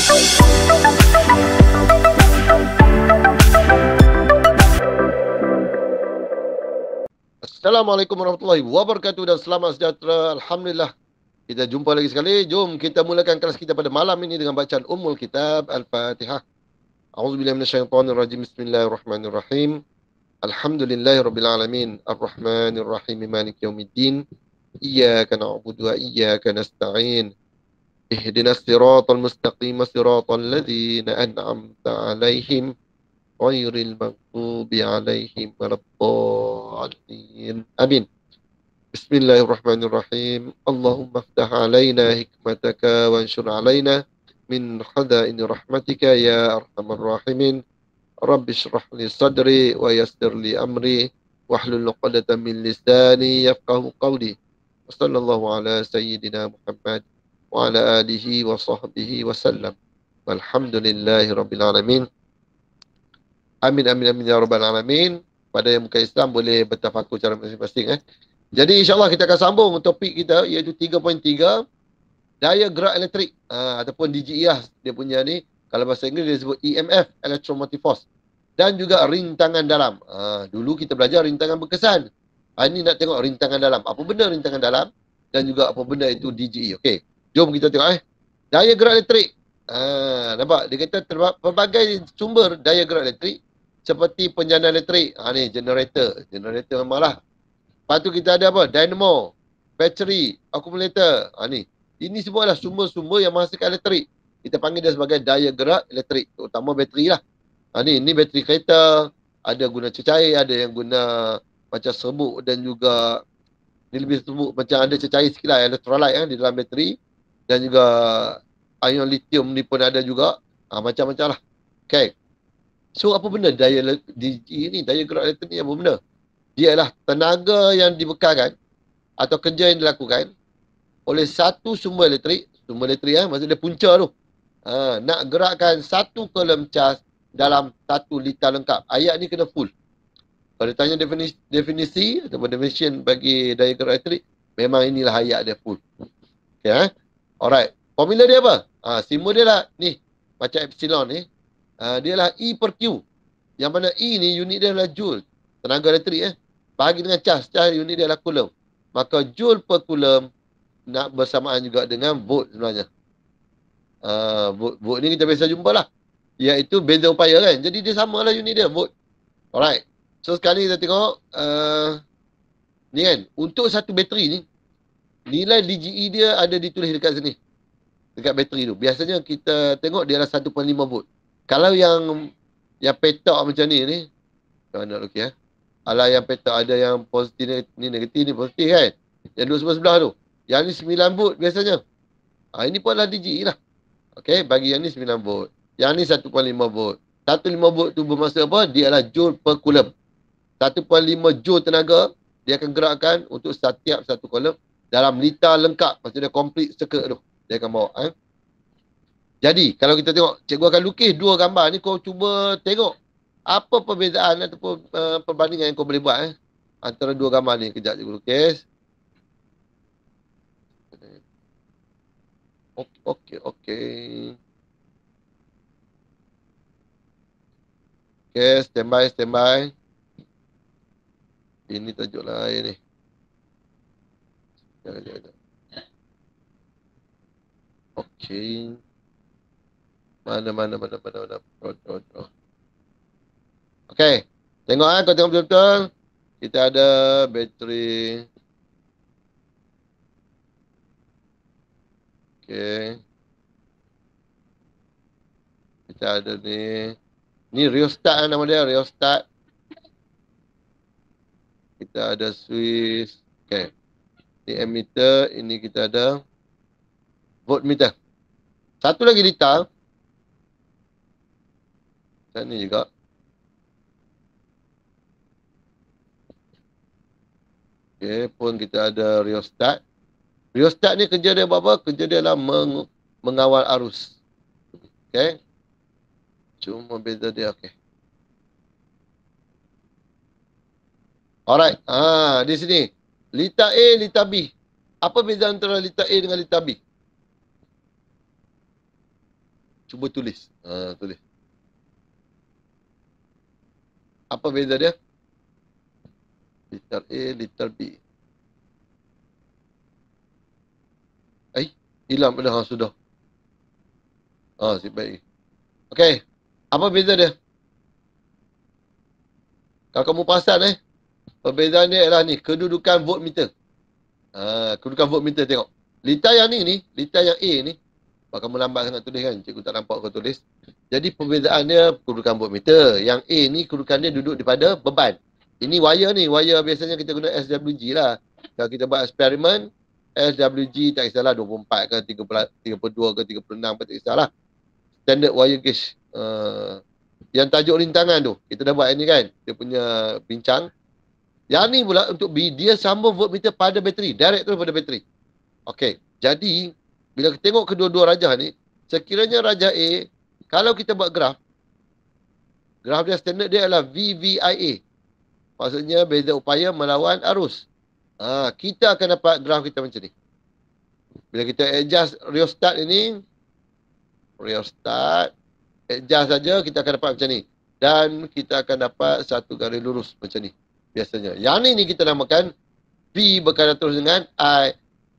Assalamualaikum warahmatullahi wabarakatuh dan selamat sejahtera. Alhamdulillah. Kita jumpa lagi sekali. Jom kita mulakan kelas kita pada malam ini dengan bacaan Ummul Kitab Al-Fatihah. A'udzubillahi minasyaitonirrajim. Bismillahirrahmanirrahim. Alhamdulillahirabbil alamin. Arrahmanirrahim. Maliki yaumiddin. Iyyaka na'budu wa iyyaka nasta'in. Ihdinas siratal mustaqim, siratal ladzina an'amta 'alaihim ghairil maghdubi 'alaihim waladdallin. Amin. Bismillahirrahmanirrahim. Allahumma iftah 'alaina hikmataka wa anshur 'alaina min khaza'in rahmatika ya arhamar rahimin. Rabbi shrah li sadri wa yassir li amri wahlul 'uqdatam min lisani yafqahu qawli. Wassallallahu ala sayyidina Muhammad wa ala alihi wa sahbihi wa sallam. Walhamdulillahi rabbil alamin. Amin amin amin ya rabbal alamin. Pada yang bukan Islam boleh bertafakur cara masing-masing. Jadi insyaAllah kita akan sambung topik kita iaitu 3.3 daya gerak elektrik ataupun DGE dia punya ni. Kalau bahasa Inggeris dia sebut EMF, Electromotive Force. Dan juga rintangan dalam. Dulu kita belajar rintangan berkesan. Ini nak tengok rintangan dalam. Apa benda rintangan dalam dan juga apa benda itu DGE. Okey. Jom kita tengok daya gerak elektrik. Nampak? Dia kata pelbagai sumber daya gerak elektrik seperti penjana elektrik. Ni generator. Generator memanglah. Lepas tu kita ada apa? Dynamo, bateri, akumulator. Ni. Ini semua adalah sumber-sumber yang menghasilkan elektrik. Kita panggil dia sebagai daya gerak elektrik. Terutama bateri lah. Ni bateri kereta. Ada guna cecair, ada yang guna macam serbuk dan juga ni lebih serbuk macam ada cecair sikit lah, electrolyte di dalam bateri. Dan juga ion lithium ni pun ada juga. Macam-macam lah. Okay. So apa benda daya ni, daya gerak elektrik ni apa benda? Dia adalah tenaga yang dibekalkan atau kerja yang dilakukan oleh satu sumber elektrik maksudnya punca tu. Nak gerakkan 1 kolom cas dalam 1 liter lengkap. Ayat ni kena full. Kalau ditanya definisi ataupun definition bagi daya gerak elektrik, memang inilah ayat dia full. Okay, alright. Formula dia apa? Simbol dia lah ni, macam epsilon ni. Dia lah E per Q. Yang mana E ni unit dia adalah joule. Tenaga elektrik Bagi dengan cas unit dia adalah coulomb. Maka joule per coulomb nak bersamaan juga dengan volt sebenarnya. Volt ni kita biasa jumpa lah. Iaitu beza upaya kan. Jadi dia samalah unit dia, volt. Alright. So sekarang ni kita tengok. Ni kan. Untuk satu bateri ni. Nilai DGE dia ada ditulis dekat sini. Dekat bateri tu. Biasanya kita tengok dia adalah 1.5 volt. Kalau yang petak macam ni. Mana nak lukis Alah yang petak ada yang positif ni negatif ni positif kan. Yang dua sebelah-sebelah tu. Yang ni 9 volt biasanya. Ini pun adalah DGE lah. Okey, bagi yang ni 9 volt. Yang ni 1.5 volt. 1.5 volt tu bermaksud apa? Dia adalah joule per coulomb. 1.5 joule tenaga dia akan gerakkan untuk setiap 1 coulomb dalam liter lengkap. Maksudnya complete circuit tu. Dia akan bawa. Jadi, kalau kita tengok, cikgu akan lukis 2 gambar ni. Kau cuba tengok apa perbezaan ataupun perbandingan yang kau boleh buat antara 2 gambar ni. Kejap cikgu lukis. Okey. Okey, standby. Ini tajuk lain ni. Sekejap. Okey. Mana. Okey. Tengok kau tengok betul-betul. Kita ada bateri. Okey. Kita ada ni. Ni rheostat nama dia, rheostat. Kita ada switch. Okey. Ni ammeter, ini kita ada voltmeter. Satu lagi liter. Dan ni juga. Okey, pun kita ada rheostat. Rheostat ni kerja dia buat apa? Kerja dia adalah mengawal arus. Okey. Cuma beza dia, okey. Alright. Di sini. Liter A, liter B. Apa beza antara liter A dengan liter B? Cuba tulis. Tulis. Apa beza dia? Little A, little B. Hilang pada sudah. Baik. Okey. Apa beza dia? Kalau kamu perasan perbezaan dia adalah ni, kedudukan voltmeter. Kedudukan voltmeter tengok. Litar yang ni, litar yang A ni, kamu lambat sangat tulis kan, cikgu tak nampak kau tulis. Jadi perbezaan dia kedudukan voltmeter. Yang A ni kedudukan dia duduk daripada beban. Ini wire ni, wire biasanya kita guna SWG lah. Kalau kita buat eksperimen, SWG tak kisahlah 24 ke 32 ke 36 tak kisahlah. Standard wire gauge. Yang tajuk rintangan tu, kita dah buat ni kan, dia punya bincang. Yang ni pula untuk B, dia sambung voltmeter pada bateri, direct tu pada bateri. Okey, jadi bila kita tengok kedua-dua rajah ni, sekiranya rajah A, kalau kita buat graf dia standard dia adalah VVIA. Maksudnya beza upaya melawan arus. Kita akan dapat graf kita macam ni. Bila kita adjust rheostat ini, adjust saja, kita akan dapat macam ni. Dan kita akan dapat satu garis lurus macam ni. Biasanya. Yang ni kita namakan V berkaitan terus dengan I.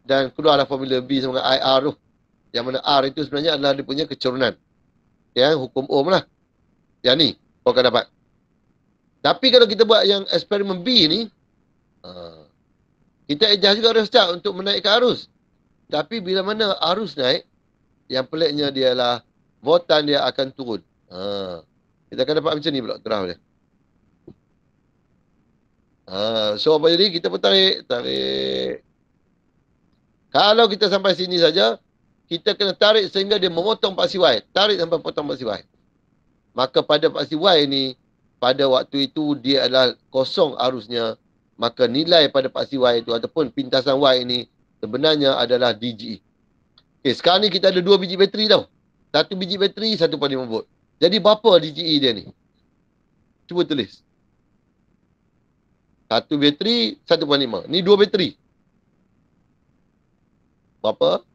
Dan keluarlah formula V sama dengan IR tu. Yang mana R itu sebenarnya adalah dia punya kecerunan. Hukum Ohm lah. Yang ni, kau akan dapat. Tapi kalau kita buat yang eksperimen B ni, kita adjust juga rheostat untuk menaikkan arus. Tapi bila mana arus naik, yang peliknya dia adalah voltan dia akan turun. Kita akan dapat macam ni pula graf dia. So apa jadi? Kita pun tarik. Kalau kita sampai sini saja, kita kena tarik sehingga dia memotong paksi Y. Tarik sampai potong paksi Y. Maka pada paksi Y ni, pada waktu itu dia adalah kosong arusnya. Maka nilai pada paksi Y itu ataupun pintasan Y ini sebenarnya adalah DGE. Okay, sekarang ni kita ada 2 biji bateri tau. 1 biji bateri 1.5 volt. Jadi berapa DGE dia ni? Cuba tulis. 1 bateri 1.5. Ni 2 bateri. Berapa?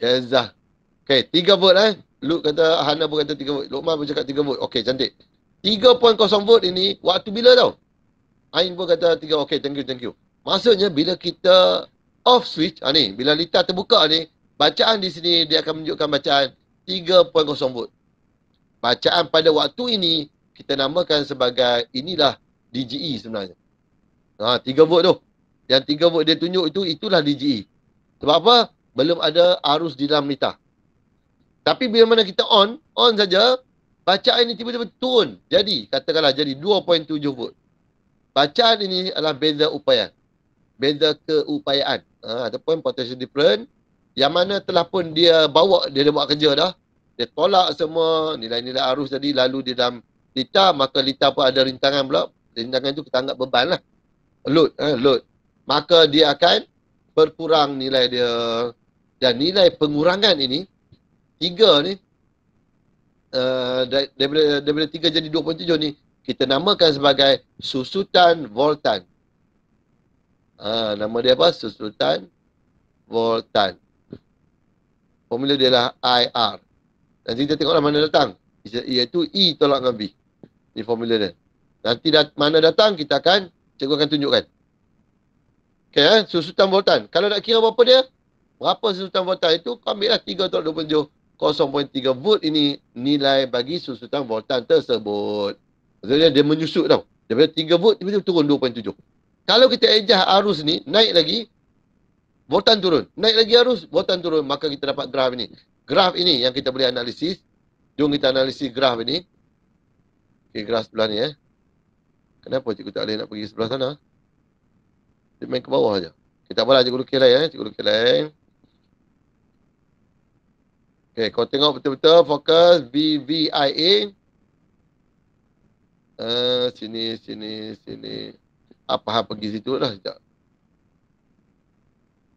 Yazah. Okay, 3 volt Luke kata, Hana pun kata 3 volt. Luqman pun cakap 3 volt. Okay, cantik. 3.0 volt ini, waktu bila tau? Ain pun kata 3. Okay, thank you. Maksudnya, bila kita off switch, ni, bila litar terbuka ni, bacaan di sini, dia akan menunjukkan bacaan 3.0 volt. Bacaan pada waktu ini, kita namakan sebagai, inilah DGE sebenarnya. 3 volt tu. Yang 3 volt dia tunjuk itu, itulah DGE. Sebab apa? Belum ada arus di dalam litar. Tapi bila mana kita on saja, bacaan ini tiba-tiba turun. Jadi, katakanlah jadi 2.7 volt. Bacaan ini adalah beza upaya. Beza keupayaan. Ataupun potential difference. Yang mana telah pun dia bawa, dia dah buat kerja dah. Dia tolak semua nilai-nilai arus tadi lalu di dalam litar. Maka litar pun ada rintangan pula. Rintangan itu kita anggap beban lah. Load. Maka dia akan berkurang nilai dia. Dan nilai pengurangan ini, 3 ni, daripada 3 jadi 2.7 ni, kita namakan sebagai susutan voltan. Nama dia apa? Susutan voltan. Formula dia adalah IR. Nanti kita tengoklah mana datang. Iaitu E tolak dengan B. Ini formula dia. Nanti mana datang, kita akan, cikgu akan tunjukkan. Okay, susutan voltan. Kalau nak kira berapa dia? Berapa susutan voltan itu? Kau ambil lah 3 tolak 2.7. 0.3 volt ini nilai bagi susutan voltan tersebut. Maksudnya dia menyusut tau. Daripada 3 volt, tiba-tiba turun 2.7. Kalau kita adjust arus ni, naik lagi, voltan turun. Naik lagi arus, voltan turun. Maka kita dapat graf ini. Graf ini yang kita boleh analisis. Jom kita analisis graf ini. Okay, graf sebelah ni Kenapa cikgu tak boleh nak pergi sebelah sana? Dia main ke bawah je. Kita apalah cikgu lukis lain Cikgu lukis lain. Okay, kau tengok betul-betul fokus VVIA. Sini. Apa hal pergi situ lah sekejap.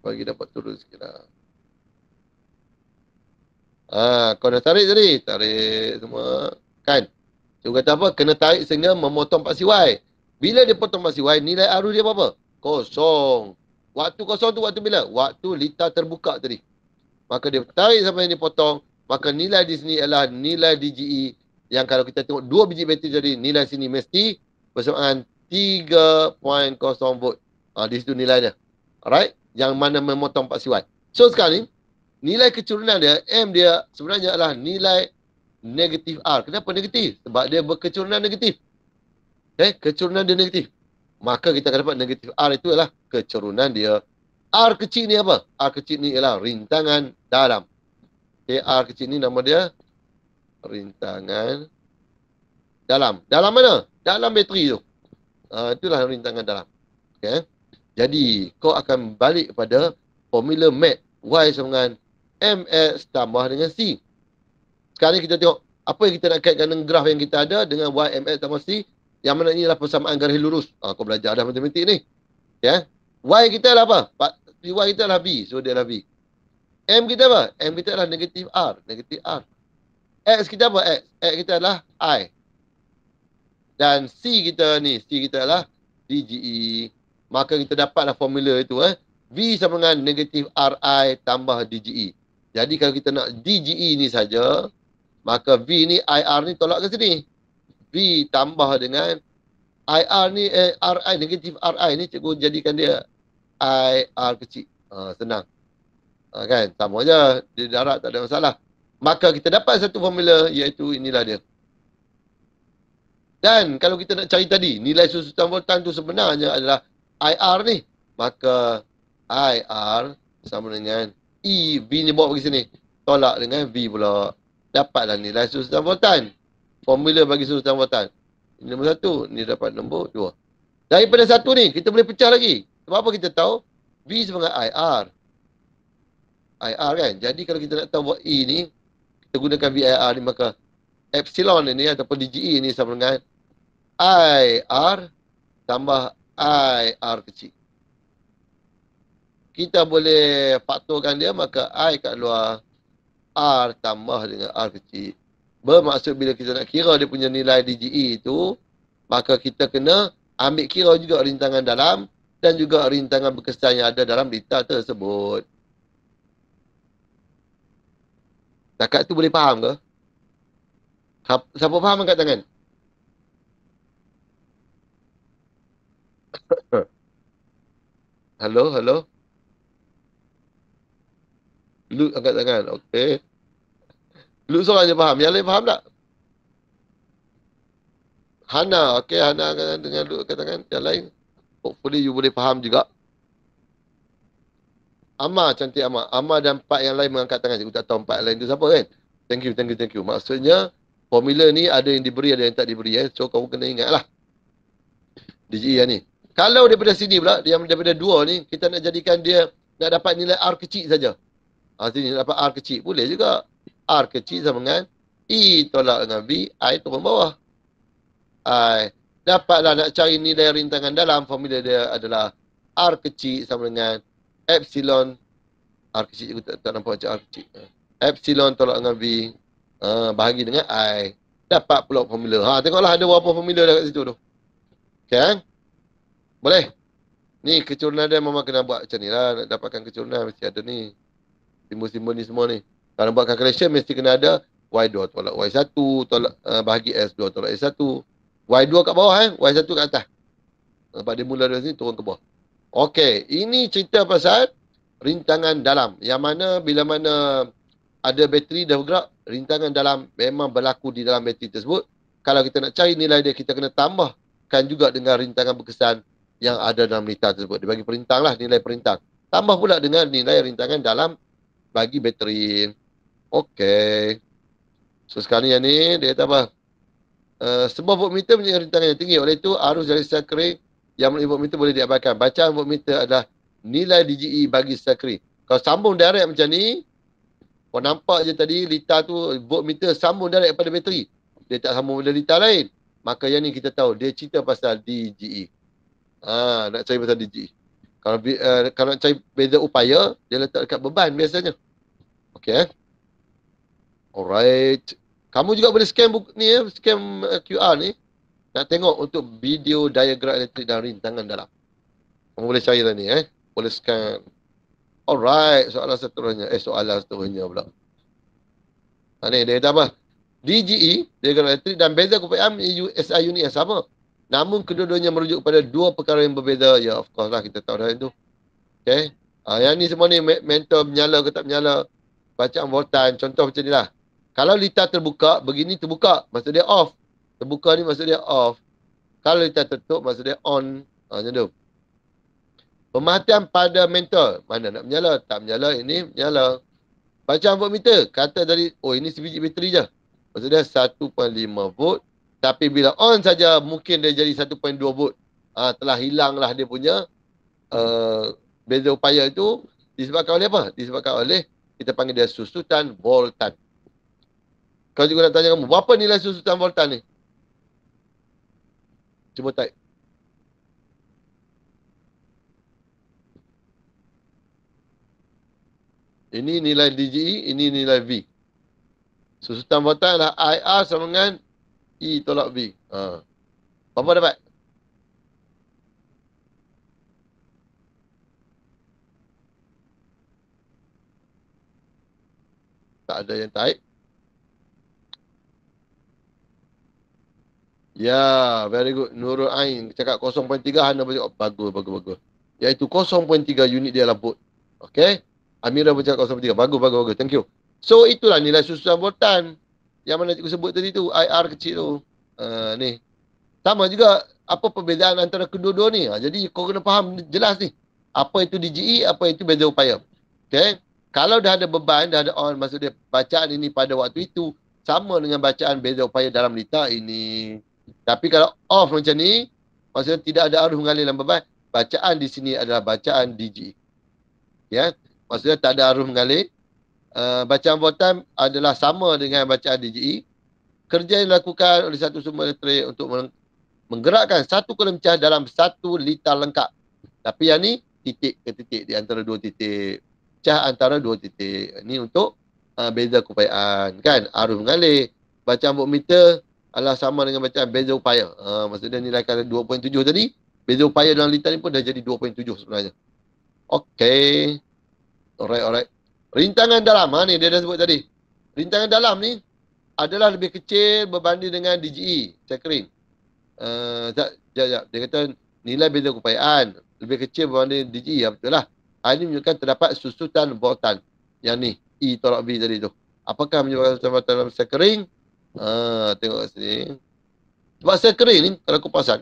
Bagi dapat turun sikit lah. Kau dah tarik tadi? Tarik semua. Kan? Cikgu kata apa? Kena tarik sehingga memotong paksi Y. Bila dia potong paksi Y, nilai arus dia berapa? Kosong. Waktu kosong tu waktu bila? Waktu litar terbuka tadi. maka dia tarik sampai ini potong, maka nilai di sini adalah nilai DGE yang kalau kita tengok 2 biji bateri tadi, nilai sini mesti bersamaan 3.0 volt. Di situ nilai dia. Alright? Yang mana memotong 4 CY. So sekarang ni, nilai kecurunan dia, M dia sebenarnya adalah nilai negatif R. Kenapa negatif? Sebab dia berkecurunan negatif. Okay? Kecurunan dia negatif. Maka kita akan dapat negatif R itu adalah kecurunan dia. R kecil ni apa? R kecil ni ialah rintangan dalam. Okay? R kecil ni nama dia rintangan dalam. Dalam mana? Dalam bateri tu. Itulah rintangan dalam. Okay? Jadi, kau akan balik kepada formula MAT. Y sama dengan MX tambah dengan C. Sekarang ni kita tengok apa yang kita nak kaitkan dengan graf yang kita ada dengan Y, MX tambah C. Yang mana ni adalah persamaan garis lurus. Kau belajar dah matematik ni. Ya? Y kita adalah apa? Y kita adalah V. So, dia adalah V. M kita apa? M kita adalah negatif R. Negatif R. X kita apa? X. X kita adalah I. Dan C kita ni. C kita adalah DGE. Maka kita dapatlah formula itu. V sama dengan negatif RI tambah DGE. Jadi kalau kita nak DGE ni saja, maka V ni IR ni tolak ke sini. V tambah dengan IR ni, RI, negatif RI ni cikgu jadikan dia IR kecil. Senang. Kan? Sama je. Di darat tak ada masalah. Maka kita dapat satu formula iaitu inilah dia. Dan kalau kita nak cari tadi, nilai susutan voltan tu sebenarnya adalah IR ni. Maka IR sama dengan E. V ni bawa pergi sini. Tolak dengan V pula. Dapatlah nilai susutan voltan. Formula bagi susutan voltan. Ini nombor 1. Ini dapat nombor 2. Daripada 1 ni, kita boleh pecah lagi. Sebab apa kita tahu? V sama dengan IR. IR kan? Jadi kalau kita nak tahu buat E ni, kita gunakan VIR ni, maka epsilon ini ataupun DGE ni sama dengan IR tambah IR kecil. Kita boleh faktorkan dia, maka I kat luar, R tambah dengan R kecil. Bermaksud bila kita nak kira dia punya nilai DGE itu, maka kita kena ambil kira juga rintangan dalam dan juga rintangan berkesan yang ada dalam liter tersebut. Takat tu boleh faham ke? Siapa faham angkat tangan? Halo, halo. Lu angkat tangan. Okey. Lu seorang je faham. Yang lain faham tak? Hana. Okey, Hana angkat tangan dengan lu angkat tangan. Yang lain, hopefully you boleh faham juga. Amar, cantik Amar. Amar dan 4 yang lain mengangkat tangan. Cikgu tak tahu 4 yang lain tu siapa kan? Thank you, thank you, thank you. Maksudnya, formula ni ada yang diberi, ada yang tak diberi. So, kamu kena ingat lah. DGE ni. Kalau daripada sini pula, yang daripada 2 ni, kita nak jadikan dia, nak dapat nilai R kecil saja. Sini dapat R kecil. Boleh juga. R kecil sama dengan E tolak dengan V. I turun bawah. I. Dapatlah nak cari nilai rintangan dalam. Formula dia adalah R kecil sama dengan epsilon. R kecil juga tak nampak macam R kecil. Epsilon tolak dengan V. Bahagi dengan I. Dapat pula formula. Tengoklah ada berapa formula dah kat situ tu. Okay. Boleh. Ni kecurunan dia memang kena buat macam ni lah. Nak dapatkan kecurunan mesti ada ni. Simbol-simbol ni semua ni. Kalau buat calculation mesti kena ada Y2 tolak Y1 tolak bahagi S2 tolak S1. Y2 kat bawah Y1 kat atas. Sebab dia mula dari sini turun ke bawah. Okey, ini cerita pasal rintangan dalam. Yang mana bila mana ada bateri dah bergerak, rintangan dalam memang berlaku di dalam bateri tersebut. Kalau kita nak cari nilai dia, kita kena tambahkan juga dengan rintangan berkesan yang ada dalam liter tersebut. Dia bagi perintang lah, nilai perintang. Tambah pula dengan nilai rintangan dalam bagi bateri. Okey. So sekarang ni yang ni, dia kata apa? Sebuah voltmeter punya rintangan yang tinggi. Oleh itu, arus dari sel kering yang melalui voltmeter boleh diabaikan. Bacaan voltmeter adalah nilai DGE bagi sel kering. Kalau sambung direct macam ni, kau nampak je tadi liter tu, voltmeter sambung direct pada bateri. Dia tak sambung pada liter lain. Maka yang ni kita tahu, dia cerita pasal DGE. Nak cari pasal DGE. Kalau nak cari beza upaya, dia letak dekat beban biasanya. Okey. Alright. Kamu juga boleh scan ni scan QR ni. Nak tengok untuk video diagram elektrik dan rintangan dalam. Kamu boleh cari lah ni Boleh scan. Alright, soalan seterusnya. Soalan seterusnya pula. Ni dia kata apa? DGE, diagram elektrik dan beza keupayaan SI unit yang sama. Namun kedua-duanya merujuk kepada dua perkara yang berbeza. Ya, of course lah, kita tahu dah itu. Okay. Yang ni semua ni mentor menyala ke tak menyala. Bacaan voltan, contoh macam ni lah. Kalau litar terbuka, begini terbuka, maksud dia off. Terbuka ni maksud dia off. Kalau litar tertutup, maksud dia on. Macam tu. Pemerhatian pada mentor. Mana nak menyala? Tak menyala, ini menyala. Bacaan voltmeter, kata dari, ini sebiji bateri je. Maksudnya 1.5 volt. Tapi bila on saja, mungkin dia jadi 1.2 volt. Telah hilanglah dia punya beza upaya itu. Disebabkan oleh apa? Disebabkan oleh, kita panggil dia susutan voltan. Kalau juga nak tanya kamu, berapa nilai susutan voltan ni? Cuba type. Ini nilai DGE, ini nilai V. Susutan voltan adalah IR sama dengan E tolak V. Berapa dapat? Tak ada yang type. Ya, very good. Nurul Ain cakap 0.3, Hana bercakap bagus. Iaitu 0.3 unit dia adalah volt. Okay. Amira bercakap 0.3. Bagus. Thank you. So, itulah nilai susutan voltan. Yang mana cikgu sebut tadi tu. IR kecil tu. Ni. Sama juga, apa perbezaan antara kedua-dua ni. Jadi, kau kena faham jelas ni. Apa itu DGE, apa itu beza upaya. Okay. Kalau dah ada beban, dah ada on, maksud dia bacaan ini pada waktu itu, sama dengan bacaan beza upaya dalam litar ini. Tapi kalau off macam ni, maksudnya tidak ada arus mengalir dalam beban, bacaan di sini adalah bacaan DG. Ya, maksudnya tak ada arus mengalir. Bacaan voltan adalah sama dengan bacaan DGE. Kerja yang dilakukan oleh satu sumber elektrik untuk menggerakkan satu kolom cahaya dalam 1 litar lengkap. Tapi yang ni, titik ke titik di antara dua titik. Cahaya antara dua titik. Ini untuk beza keupayaan. Kan? Arus mengalir. Bacaan voltmeter adalah sama dengan bacaan beza upaya. Maksudnya nilai kata 2.7 tadi, beza upaya dalam litar ni pun dah jadi 2.7 sebenarnya. Okey. Alright. Rintangan dalam, ni dia dah sebut tadi. Rintangan dalam ni adalah lebih kecil berbanding dengan DGE, checkering. Dia kata nilai beza keupayaan lebih kecil berbanding DGE. Ya, betul lah. Ini menunjukkan terdapat susutan voltan. Yang ni, E tolak V tadi tu. Apakah menyebabkan susutan voltan dalam checkering? Tengok sini. Sebab checkering ni, kalau kau perasan,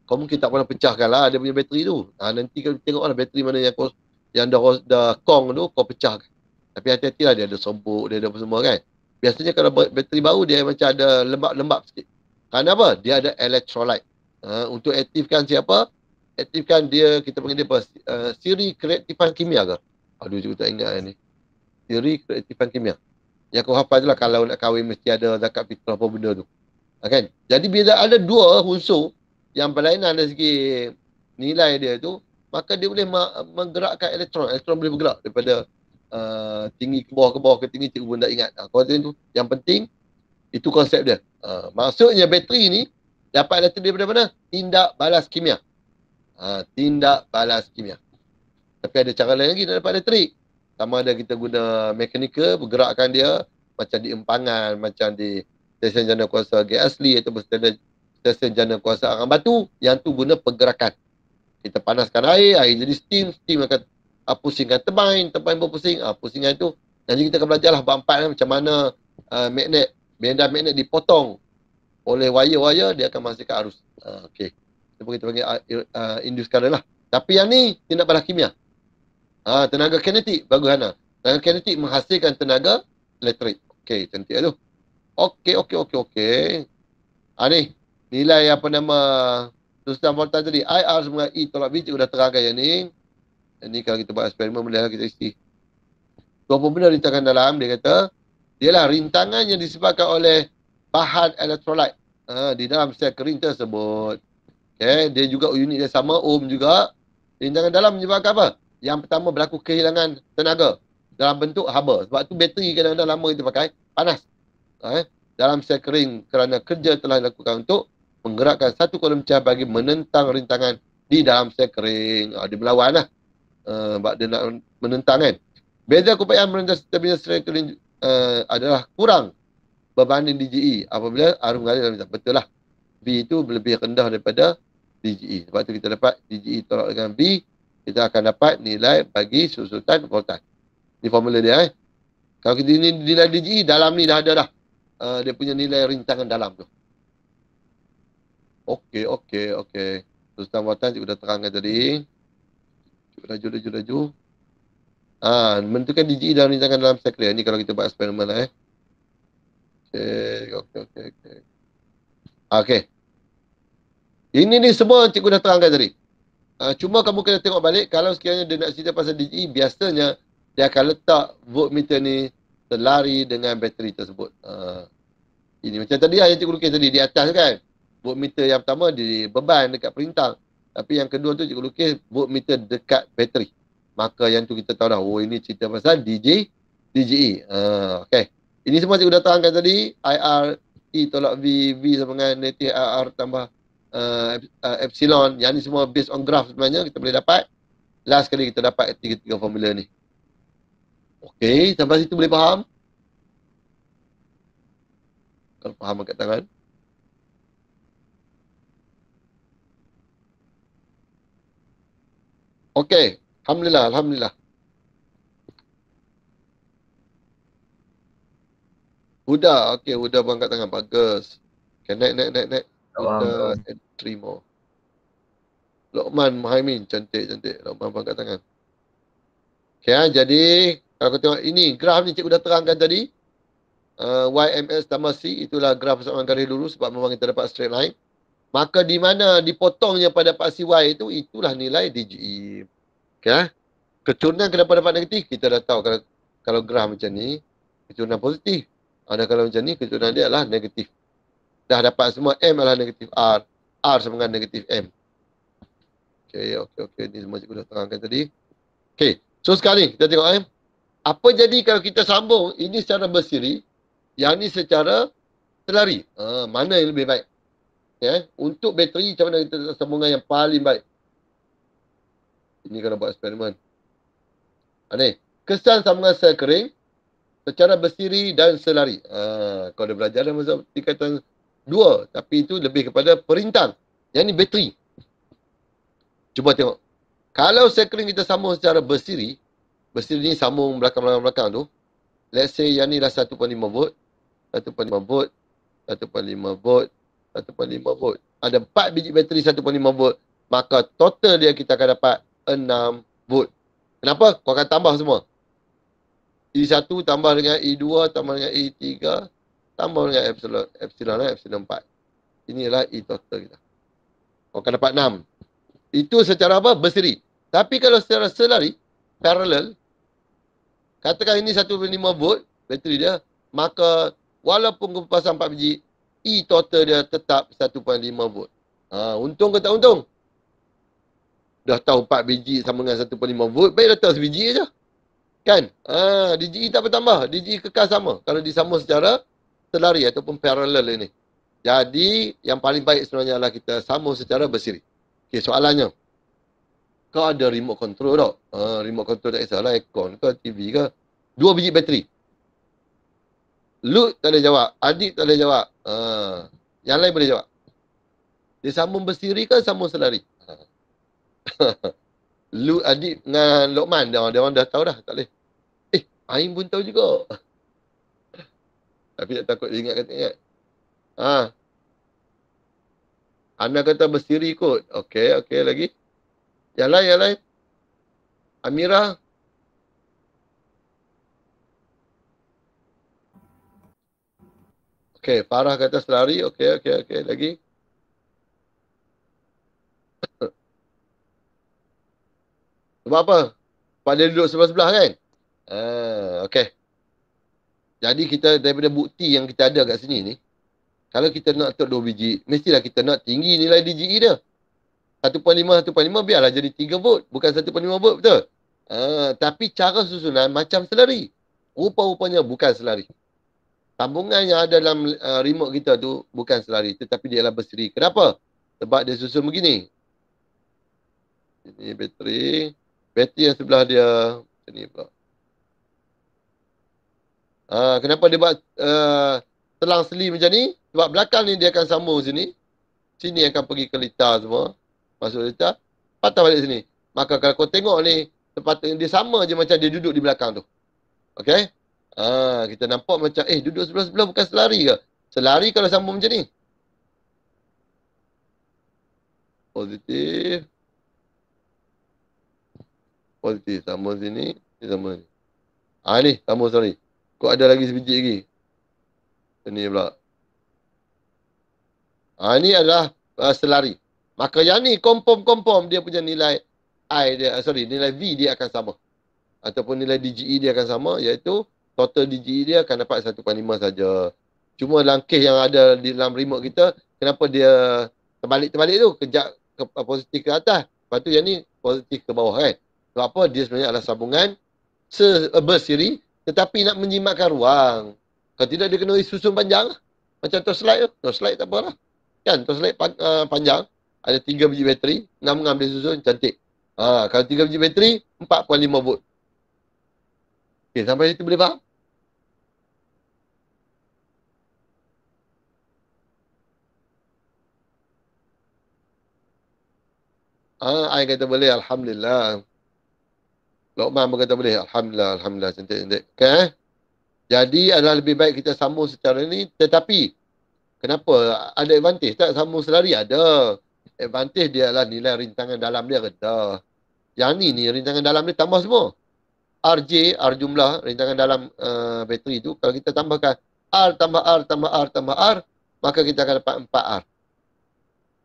kau mungkin tak pernah pecahkan lah dia punya bateri tu. Nanti kau tengok lah bateri mana yang dah kong tu, kau pecahkan. Tapi hati-hati lah, dia ada sobuk, dia ada apa semua kan. Biasanya kalau bateri baru, dia macam ada lembab-lembab sikit. Kerana apa? Dia ada electrolyte. Untuk aktifkan siapa? Aktifkan dia, kita panggil dia apa? Siri kereaktifan kimia ke? Aduh, juga tak ingat ni. Siri kereaktifan kimia. Yang kau hafal je lah, kalau nak kahwin mesti ada zakat fitrah apa benda tu. Kan? Jadi bila ada dua unsur yang berlainan dari segi nilai dia tu, maka dia boleh menggerakkan elektron. Elektron boleh bergerak daripada tinggi ke bawah ke tinggi, cikgu pun tak ingat. Kalau tu, yang penting, itu konsep dia. Maksudnya bateri ni dapat elektron daripada mana? Tindak balas kimia. Tindak balas kimia. Tapi ada cara lain lagi nak dapat elektrik. Sama ada kita guna mekanikal, bergerakkan dia macam di empangan, macam di stesen jana kuasa gas asli atau stesen jana kuasa arang batu, yang tu guna pergerakan. Kita panaskan air jadi steam akan pusingkan turbine berpusing, pusingan tu. Nanti kita akan belajarlah bab 4 macam mana medan magnet dipotong oleh wire-wire, dia akan menghasilkan arus. Okey. Kita panggil induce current lah. Tapi yang ni tindak balas kimia. Tenaga kinetik, bagus Hana. Tenaga kinetik menghasilkan tenaga elektrik. Okey, cantik tu. Okey. Ni nilai apa nama susutan voltan tadi, IR sama E tolak V, sudah terangkan yang ni. Ini kalau kita buat eksperimen boleh kita isi. Dua benda rintangan dalam, dia kata ialah rintangan yang disebabkan oleh bahan elektrolit di dalam sel kering tersebut. Okay, dia juga unit dia sama, ohm juga. Rintangan dalam menyebabkan apa? Yang pertama, berlaku kehilangan tenaga dalam bentuk haba. Sebab tu bateri kadang-kadang lama kita pakai, panas. Dalam sel kering kerana kerja telah dilakukan untuk menggerakkan satu kolom cahaya bagi menentang rintangan di dalam sel kering. Dia berlawan lah. Sebab dia nak menentang kan. Beza keupayaan merendah stabilitas rekening adalah kurang berbanding DJE apabila arus mengalir dalam misal. Betul lah. V itu lebih rendah daripada DJE. Sebab tu kita dapat DJE tolak dengan V, kita akan dapat nilai bagi susutan voltaj. Ni formula dia. Kalau kita nilai DJE, dalam ni dah ada dah. Dia punya nilai rintangan dalam tu. Okey. Susutan voltaj cikgu dah terangkan tadi. Cikgu laju. Menentukan DJE dalam rintangan dalam cycle. Ni kalau kita buat eksperimen lah. Okey. Ini ni semua cikgu dah terangkan tadi. Cuma kamu kena tengok balik, kalau sekiranya dia nak cerita pasal DJE, biasanya dia akan letak voltmeter ni selari dengan bateri tersebut. Ini macam tadi yang cikgu lukis tadi di atas kan. Voltmeter yang pertama di beban dekat perintang. Tapi yang kedua tu cikgu lukis voltmeter dekat bateri. Maka yang tu kita tahu dah, oh ini cerita pasal DJE. Okay. Ini semua cikgu dah terangkan tadi. IR E tolak V, V sama dengan negatif IR tambah epsilon. Yang ni semua based on graph sebenarnya kita boleh dapat. Last kali kita dapat tiga formula ni. Okey, sampai situ boleh faham? Kalau faham angkat tangan. Okey, Alhamdulillah. Huda, okey, Huda angkat tangan. Bagus. Okay, naik. Huda and 3 more. Lokman Muhaimin, cantik. Lokman angkat tangan. Okey, jadi kalau kita tengok ini, graf ni cikgu dah terangkan tadi. YMS tambah C, itulah graf persamaan garis lurus sebab memang kita dapat straight line. Maka di mana dipotongnya pada paksi Y itu, itulah nilai DGE. Okay. Kecurunan kenapa dapat negatif? Kita dah tahu kalau graf macam ni, kecurunan positif. Ada kalau macam ni, kecurunan dia adalah negatif. Dah dapat semua M adalah negatif R. R sama dengan negatif M. Okay. Ni semua cikgu dah terangkan tadi. Okay. So sekarang ni, kita tengok apa jadi kalau kita sambung ini secara bersiri, yang ni secara selari. Mana yang lebih baik? Okay. Untuk bateri, macam mana kita sambungan yang paling baik? Ini kalau buat eksperimen. Ni, kesan sambungan sel kering secara bersiri dan selari. Kalau dia belajar dalam masa tingkatan 2, tapi itu lebih kepada perintang. Yang ni bateri. Cuba tengok. Kalau sel kering kita sambung secara bersiri ni sambung belakang tu. Let's say yang ni dah 1.5 volt, 1.5 volt, 1.5 volt, 1.5 volt. Ada 4 biji bateri 1.5 volt. Maka total dia kita akan dapat 6 volt. Kenapa? Kau akan tambah semua. E1 tambah dengan E2 tambah dengan E3 tambah dengan epsilon 4. Inilah E total kita. Kau akan dapat 6. Itu secara apa? Bersiri. Tapi kalau secara selari, parallel, katakan ini 1.5 volt bateri dia, maka walaupun kau pasang 4 biji, E total dia tetap 1.5 volt. Untung ke tak untung? Dah tahu 4 biji sama dengan 1.5 volt, baik letak sebiji je. Kan? DGE tak bertambah. DGE kekal sama. Kalau disambung secara selari ataupun parallel ini. Jadi, yang paling baik sebenarnya adalah kita sambung secara bersiri. Okey, soalannya. Kau ada remote control tak? Remote control tak kisahlah, aircon ke, TV ke. 2 biji bateri. Lut tak boleh jawab. Adik tak boleh jawab. Yang lain boleh jawab. Dia sambung bersiri ke sambung selari? Lut, Adik dengan Lokman, dia orang dah tahu dah. Tak boleh. Aim pun tahu juga. Tapi tak takut dia ingat. Ana kata bersiri kot. Okey, lagi. Yang lain. Amira. Okey, Farah kata selari. Okey. Lagi. Sebab apa? Sebab dia duduk sebelah-sebelah kan? Okey. Jadi kita daripada bukti yang kita ada kat sini ni, kalau kita nak letak 2 biji, mestilah kita nak tinggi nilai DGE dia. 1.5 biarlah jadi 3 volt. Bukan 1.5 volt, betul? Tapi cara susunan macam selari. Rupa-rupanya bukan selari. Sambungan yang ada dalam remote kita tu bukan selari. Tetapi dia adalah berseri. Kenapa? Sebab dia susun begini. Ini bateri. Bateri yang sebelah dia. Macam ni pula. Kenapa dia buat telang seli macam ni? Sebab belakang ni dia akan sambung sini. Sini akan pergi ke litar semua. Masuk litar. Patah balik sini. Maka kalau kau tengok ni, sepatutnya dia sama je macam dia duduk di belakang tu. Okay? Kita nampak macam, duduk sebelah-sebelah bukan selari ke? Selari kalau sambung macam ni. Positif. Positif. Sambung sini. Ni sambung ni. Ni sambung selari. Kau ada lagi sebiji lagi. Ini pula. Ini adalah selari. Maka yang ni kompom dia punya nilai nilai V dia akan sama. Ataupun nilai DGE dia akan sama, iaitu total DGE dia akan dapat 1.5 saja. Cuma langkah yang ada di dalam remote kita, kenapa dia terbalik-terbalik tu? Kejap ke positif ke atas. Lepas tu yang ni positif ke bawah kan. Sebab apa? Dia sebenarnya adalah sambungan bersiri, tetapi nak menjimatkan ruang. Kalau tidak, dia kena susun panjang. Macam torchlight tu. Torchlight tak apalah. Kan, torchlight panjang. Ada 3 biji bateri. Ngam-ngam dia susun, cantik. Kalau 3 biji bateri, 4.5 volt. Okay, sampai situ boleh faham? Ai kata boleh, Alhamdulillah. Lokman pun kata boleh, Alhamdulillah, Alhamdulillah, cantik-cantik. Okay, jadi adalah lebih baik kita sambung secara ni, tetapi kenapa? Ada advantage tak sambung selari? Ada. Advantage dia adalah nilai rintangan dalam dia rendah. Yang ni rintangan dalam dia tambah semua. R jumlah rintangan dalam bateri tu, kalau kita tambahkan R tambah R tambah R tambah R, maka kita akan dapat 4R.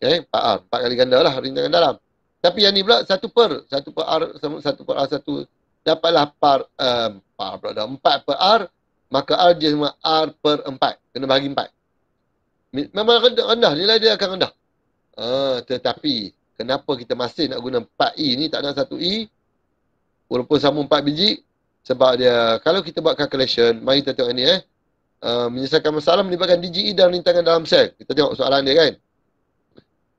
Okay, 4R. 4 kali ganda lah rintangan dalam. Tapi yang ni pula 1 per R, 1 per R1, dapatlah 4 per R, maka R dia semua R per 4. Kena bagi 4. Memang rendah, nilai dia akan rendah. Tetapi, kenapa kita masih nak guna 4E ni, tak nak 1E? Walaupun sambung 4 biji, sebab dia, kalau kita buat calculation, mari kita tengok ni menyelesaikan masalah melibatkan DGE dan rintangan dalam sel. Kita tengok soalan dia kan.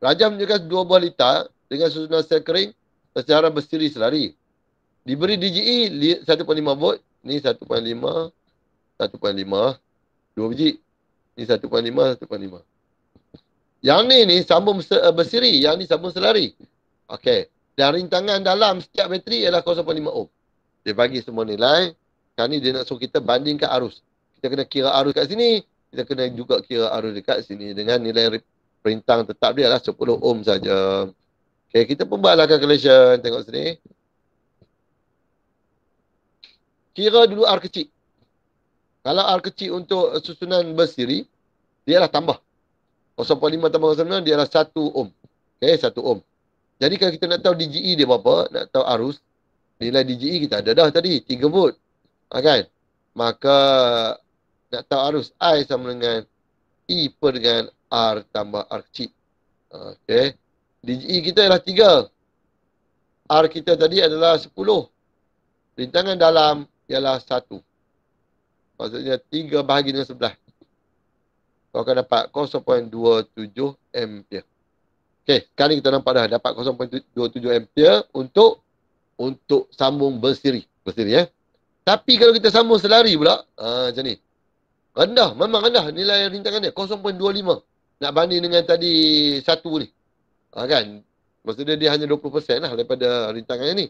Raja menunjukkan 2 buah litar dengan susunan sel kering secara bersiri selari. Diberi DGE 1.5 volt, ni 1.5, 1.5, 2 biji. Ni 1.5, 1.5. Yang ni sambung bersiri, yang ni sambung selari. Okey. Dan rintangan dalam setiap bateri ialah 0.5 ohm. Dia bagi semua nilai. Sekarang ni dia nak suruh kita bandingkan arus. Kita kena kira arus kat sini. Kita kena juga kira arus dekat sini. Dengan nilai perintang tetap dia adalah 10 ohm saja. Okay, kita pun buatlah calculation. Tengok sini. Kira dulu R kecil. Kalau R kecil untuk susunan bersiri, dia adalah tambah. 0.5 tambah 0.5 dia adalah 1 ohm. Okay, 1 ohm. Jadi kalau kita nak tahu DGE dia berapa, nak tahu arus, nilai DGE kita ada dah tadi, 3 volt. Kan? Maka nak tahu arus I sama dengan E per dengan R tambah R kecil. Okay. DGE kita adalah 3. R kita tadi adalah 10. Rintangan dalam ialah 1. Maksudnya 3 bahagi dengan 11. Kau akan dapat 0.27 ampere. Okey, sekarang kita nampak dah dapat 0.27 ampere untuk sambung bersiri. Bersiri Tapi kalau kita sambung selari pula, macam ni. Rendah, memang rendah nilai rintangan dia. 0.25. Nak banding dengan tadi 1 ni. Kan? Maksudnya dia hanya 20% lah daripada rintangannya ni.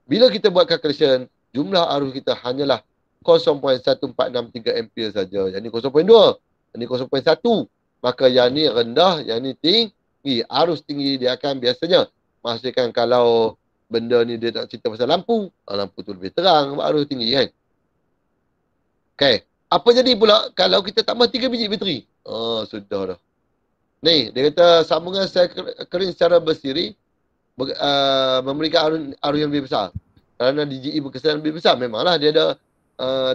Bila kita buat calculation, jumlah arus kita hanyalah 0.1463 ampere saja. Yang ni 0.2. Yang ni 0.1. Maka yang ni rendah, yang ni tinggi. Arus tinggi dia akan biasanya maksudkan kalau benda ni dia nak cerita pasal lampu, lampu tu lebih terang, arus tinggi kan. Okay. Apa jadi pula kalau kita tambah 3 biji bateri? Sudah dah. Ni, dia kata sambungan sel kering secara bersiri memberikan arus yang lebih besar. Kerana DGE berkesan lebih besar, memanglah dia ada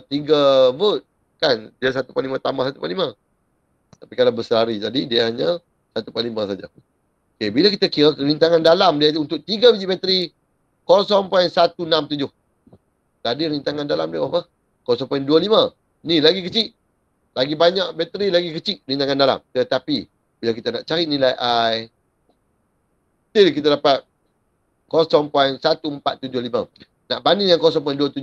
3 volt kan. Dia 1.5 tambah 1.5. Tapi kalau bersari tadi dia hanya 1.5 saja. Okay, bila kita kira rintangan dalam dia untuk 3 biji bateri 0.167. Tadi rintangan dalam dia apa? 0.25. Ni lagi kecil. Lagi banyak bateri, lagi kecil rintangan dalam. Tetapi bila kita nak cari nilai I, still kita dapat 0.1475. Nak banding dengan 0.27,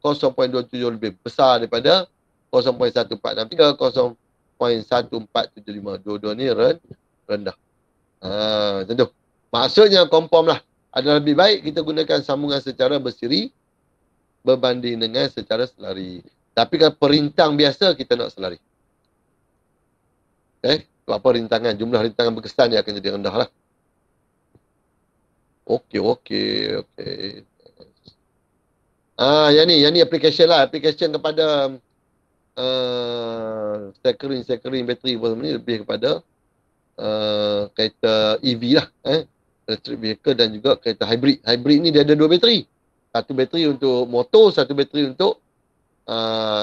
0.27 lebih besar daripada 0.1463, 0.1475. Dua-dua ni rendah. Macam tu. Maksudnya confirm lah. Adalah lebih baik kita gunakan sambungan secara bersiri berbanding dengan secara selari. Tapi kalau perintang biasa, kita nak selari. Sebab apa rintangan? Jumlah rintangan berkesan dia akan jadi rendah lah. Okey. Yang ni application lah. Application kepada sekering bateri pun ni lebih kepada kereta EV lah. Electric vehicle dan juga kereta hybrid. Hybrid ni dia ada dua bateri. Satu bateri untuk motor, satu bateri untuk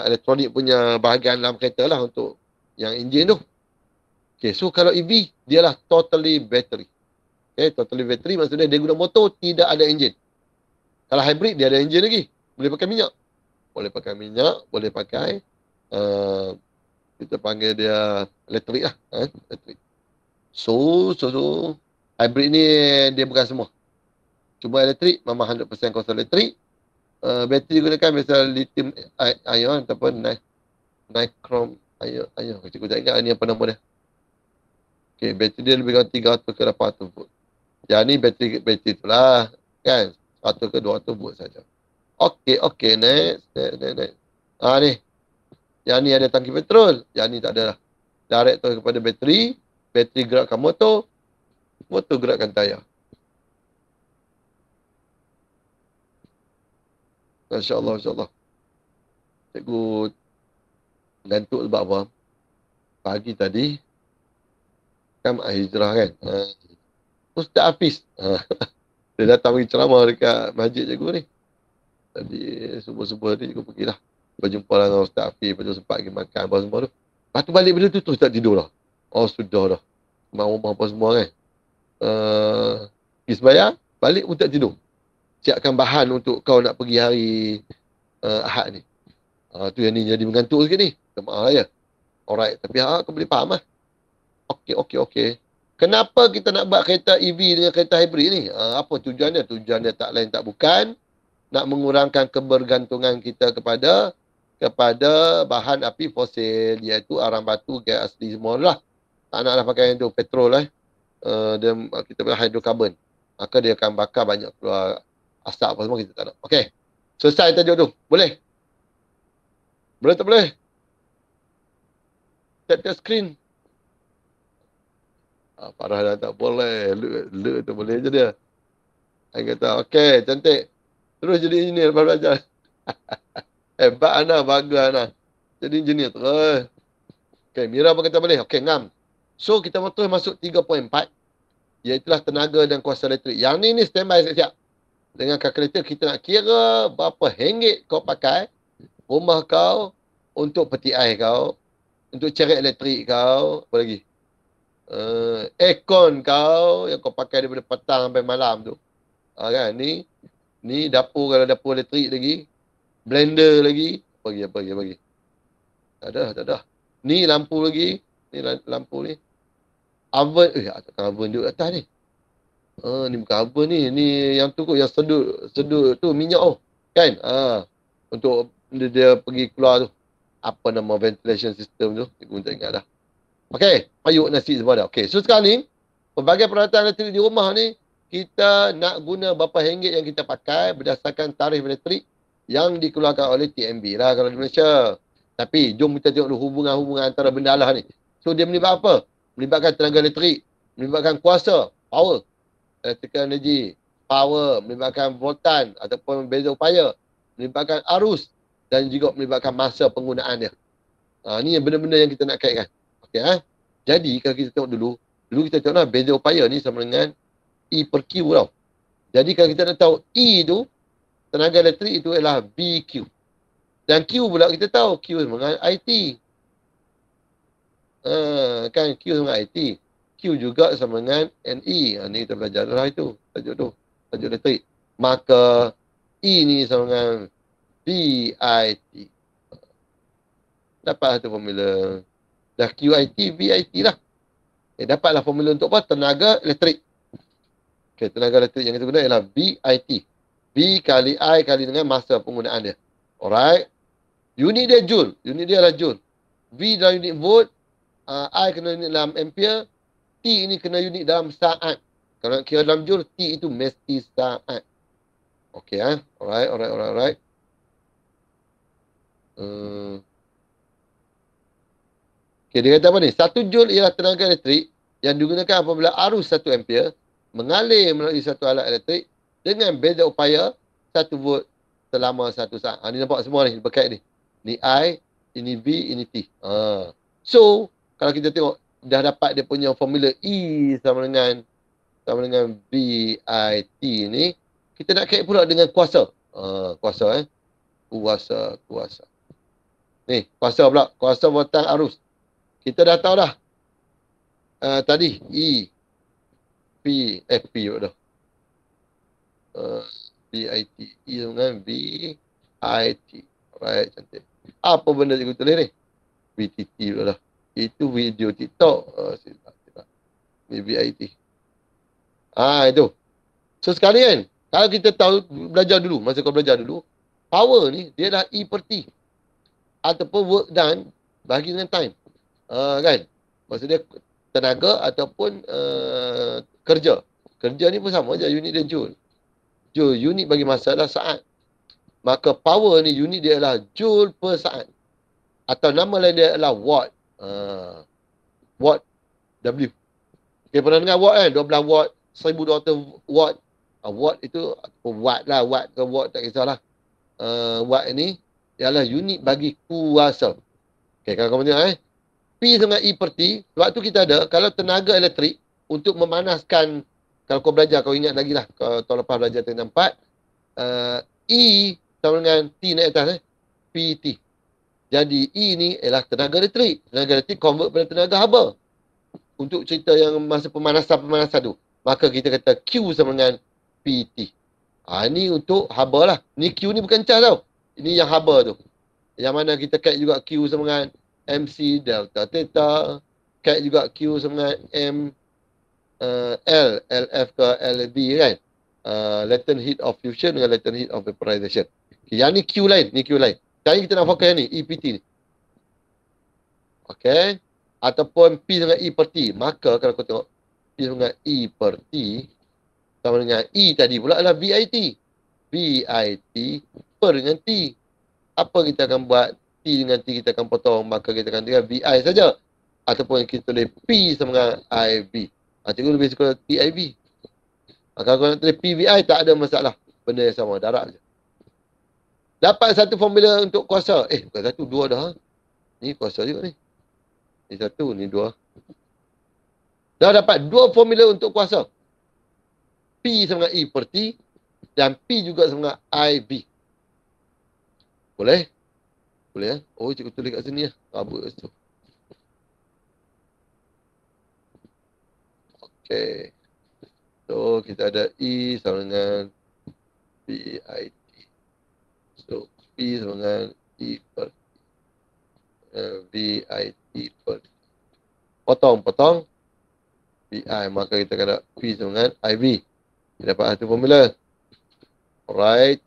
elektronik punya bahagian dalam kereta lah, untuk yang enjin tu. Okay, so kalau EV, dia lah totally battery. Okay, totally battery maksudnya dia guna motor, tidak ada enjin. Kalau hybrid, dia ada enjin lagi. Boleh pakai minyak. Boleh pakai kita panggil dia elektrik lah. Elektrik. So, hybrid ni dia bukan semua. Cuma elektrik, memang 100% kosong elektrik. Bateri gunakan misal lithium ion ataupun nichrome ion. Cikgu tak ingat ni apa nama dia. Okay, bateri dia lebih kurang 300 ke 800 volt. Yang ni bateri tu lah. Kan? 100 ke 200 volt saja. Okay, next. Ni. Yang ni ada tangki petrol. Yang ni tak ada lah. Direct tu kepada bateri. Bateri gerakkan motor. Motor gerakkan tayar. Masya Allah. Cikgu gantuk sebab apa? Pagi tadi, kan hijrah kan? Ustaz Hafiz. Dia datang pergi ceramah dekat masjid cikgu ni. Tadi subuh-subuh ni cikgu pergilah. Berjumpa dengan Ustaz Hafiz. Lepas tu sempat pergi makan apa semua tu. Lepas tu balik benda tu terus tak tidur lah. Oh sudah dah. Rumah apa semua kan. Pergi sembahyang. Balik pun tak tidur. Siapkan bahan untuk kau nak pergi hari Ahad ni. Tu yang ni jadi mengantuk sikit ni. Maaf lah ya. Alright. Tapi kau boleh faham lah. Okey. Kenapa kita nak buat kereta EV dengan kereta hybrid ni? Apa tujuannya? Tujuannya tak lain tak bukan nak mengurangkan kebergantungan kita kepada bahan api fosil, iaitu arang batu, gas asli semua lah. Tak naklah pakai yang tu, petrol lah. Kita punya hydrocarbon. Maka dia akan bakar banyak keluar asap apa semua, kita tak nak. Okey. Selesai tajuk tu. Boleh? Boleh tak boleh? Tap screen. Parah dah tak boleh. Le tu boleh je dia. Saya kata, okey, cantik. Terus jadi engineer lepas belajar. Hebat Ana, bagus Ana. Jadi engineer terus. Okey, Mira pun kata boleh. Okey, ngam. So, kita terus masuk 3.4. Iaitulah tenaga dan kuasa elektrik. Yang ni standby siap-siap. Dengan kalkulator kita nak kira berapa ringgit kau pakai rumah kau, untuk peti ais kau, untuk cerak elektrik kau, apa lagi? Aircon kau yang kau pakai daripada petang sampai malam tu. Kan? Ni dapur, kalau dapur elektrik lagi. Blender lagi. Apa lagi? Tak ada. Ni lampu lagi. Ni lampu ni. Oven. Oven duduk atas ni. Ni bukan oven ni. Ni yang tu kot. Yang sedut tu minyak tu. Kan? Untuk dia pergi keluar tu. Apa nama ventilation system tu. Saya pun tak ingat dah. Okey. Payuk nasi semua dah. Okey. So sekarang ni. Pelbagai peralatan elektrik di rumah ni. Kita nak guna berapa ringgit yang kita pakai berdasarkan tarif elektrik yang dikeluarkan oleh TMB lah kalau di Malaysia. Tapi jom kita tengok dulu hubungan-hubungan antara benda lah ni. So dia melibatkan apa? Melibatkan tenaga elektrik, melibatkan kuasa, power, electrical energy, power, melibatkan voltan ataupun beza upaya, melibatkan arus dan juga melibatkan masa penggunaan dia. Ni benda-benda yang kita nak kaitkan. Okey, Jadi kalau kita tengok dulu kita tengoklah beza upaya ni sama dengan E per Q tau. Jadi kalau kita nak tahu E tu, tenaga elektrik itu adalah BQ. Dan Q pula kita tahu, Q sama dengan IT. Kan Q sama dengan IT. Q juga sama dengan NE. Ni kita belajar lah itu. Tajuk tu. Tajuk elektrik. Maka E ni sama dengan BIT. Dapatlah tu formula. Dah QIT, BIT lah. Dapatlah formula untuk apa? Tenaga elektrik. Okay, tenaga elektrik yang kita guna ialah VIT. V kali I kali dengan masa penggunaan dia. Alright. Unit dia joule. Unit dia adalah joule. V dalam unit volt. I kena unit dalam ampere. T ini kena unit dalam saat. Kalau nak kira dalam joule, T itu mesti saat. Okay, Alright. Okay, dia kata apa ni? 1 joule ialah tenaga elektrik yang digunakan apabila arus 1 ampere mengalir melalui satu alat elektrik dengan beza upaya 1 volt selama 1 saat. Ni nampak semua ni, berkait ni. Ni I, ini V, ini T. So, kalau kita tengok, dah dapat dia punya formula E sama dengan VIT ni, kita nak kait pula dengan kuasa. Kuasa. Ni, kuasa pula. Kuasa batang arus. Kita dah tahu dah. Tadi, P dah. VIT. E dengan VIT. Alright, cantik. Apa benda cikgu tulis ni? VTT pula dah. Itu video TikTok. Silap. Ni VIT. Itu. So, sekali kan, kalau kita tahu, masa kau belajar dulu, power ni, dia dah E per T. Ataupun work done, bagi dengan time. Kan? Maksudnya, tenaga ataupun kerja. Kerja ni pun sama je, unit dia joule. Unit bagi masa adalah saat. Maka power ni, unit dia adalah joule per saat. Atau nama lain dia adalah watt. Watt W. Okay, pernah dengar watt kan? 12 watt, 1200 watt. Watt itu, watt lah. Watt ke watt, tak kisahlah. Watt ni ialah unit bagi kuasa. Okay, kalau kamu tengok P dengan E per T. Sebab tu kita ada, kalau tenaga elektrik untuk memanaskan, kalau kau belajar, kau ingat lagi lah. Kau tahun lepas belajar tentang 4. E sama dengan T naik atas. PT. Jadi E ni ialah tenaga elektrik. Tenaga elektrik convert pada tenaga haba. Untuk cerita yang masa pemanasan tu. Maka kita kata Q sama dengan PT. Ni untuk haba lah. Ni Q ni bukan cas tau. Ini yang haba tu. Yang mana kita kait juga Q sama dengan MC delta theta. Kait juga Q sama dengan LF ke LV kan. Latent heat of fusion dengan latent heat of vaporization. Okay, yang ni Q lain. Sekarang kita nak fokus yang ni, EPT ni. Okay. Ataupun P dengan E per T. Maka kalau kau tengok, P dengan E per T sama dengan E tadi pula adalah VIT. VIT per dengan T. Apa kita akan buat? T dengan T kita akan potong. Maka kita akan tinggal VI saja. Ataupun kita tulis P sama dengan IV. Cikgu lebih suka TIV. Kalau kau nak tulis PVI, tak ada masalah. Benda yang sama, darab je. Dapat satu formula untuk kuasa. Bukan satu, dua dah. Ni kuasa juga ni. Ni satu, ni dua. Dah dapat dua formula untuk kuasa. P sama dengan E per T. Dan P juga sama dengan IV. Boleh? Boleh cikgu tulis kat sini lah. Bagus tu. Okay. So, kita ada E sama dengan VIT. So, P sama dengan E per T. VIT per T. Potong. VI. Maka kita akan ada P sama dengan IV. Kita dapat satu formula. Alright.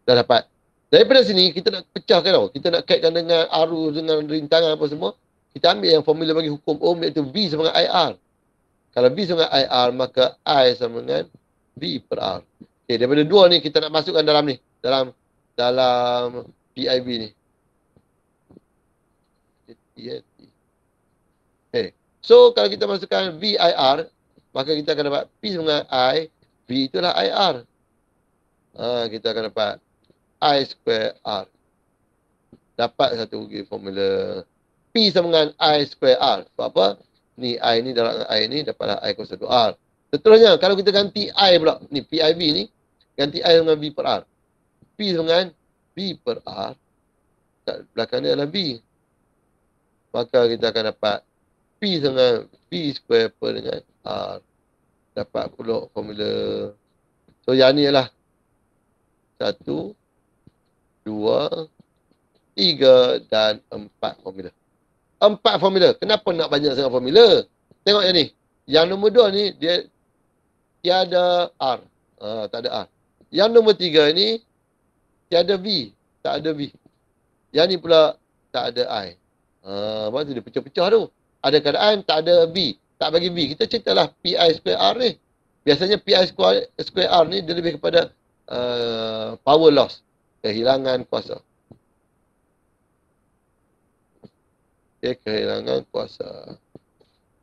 Dah dapat. Daripada sini, kita nak pecahkan tau. Kita nak kaitkan dengan arus, dengan rintangan apa semua. Kita ambil yang formula bagi hukum Ohm, iaitu V sama dengan IR. Kalau V sama dengan IR, maka I sama dengan V per R. Okay, daripada dua ni, kita nak masukkan dalam ni. Dalam PIV ni. Okay. So, kalau kita masukkan VIR, maka kita akan dapat P sama dengan I. V itulah IR. Kita akan dapat I square R. Dapat satu formula. P sama dengan I square R. Sebab apa? Ni I ni dalam I ni dapatlah I kuasa 2R. Seterusnya, kalau kita ganti I pula. Ni PIV ni. Ganti I dengan V per R. P sama dengan V per R. Kat belakang dia adalah V. Maka kita akan dapat P sama dengan V square per dengan R. Dapat pula formula. So, yang ni ialah 1, 2, 3 dan 4 formula. 4 formula. Kenapa nak banyak sangat formula? Tengok yang ni. Yang nombor 2 ni, dia tiada R. Tak ada R. Yang nombor 3 ni, tiada V. Tak ada V. Yang ni pula, tak ada I. Lepas tu dia pecah-pecah tu. Ada keadaan, tak ada V. Tak bagi V. Kita ceritalah PI square R ni. Biasanya PI square R ni, dia lebih kepada power loss. Kehilangan kuasa. Okay, kehilangan kuasa.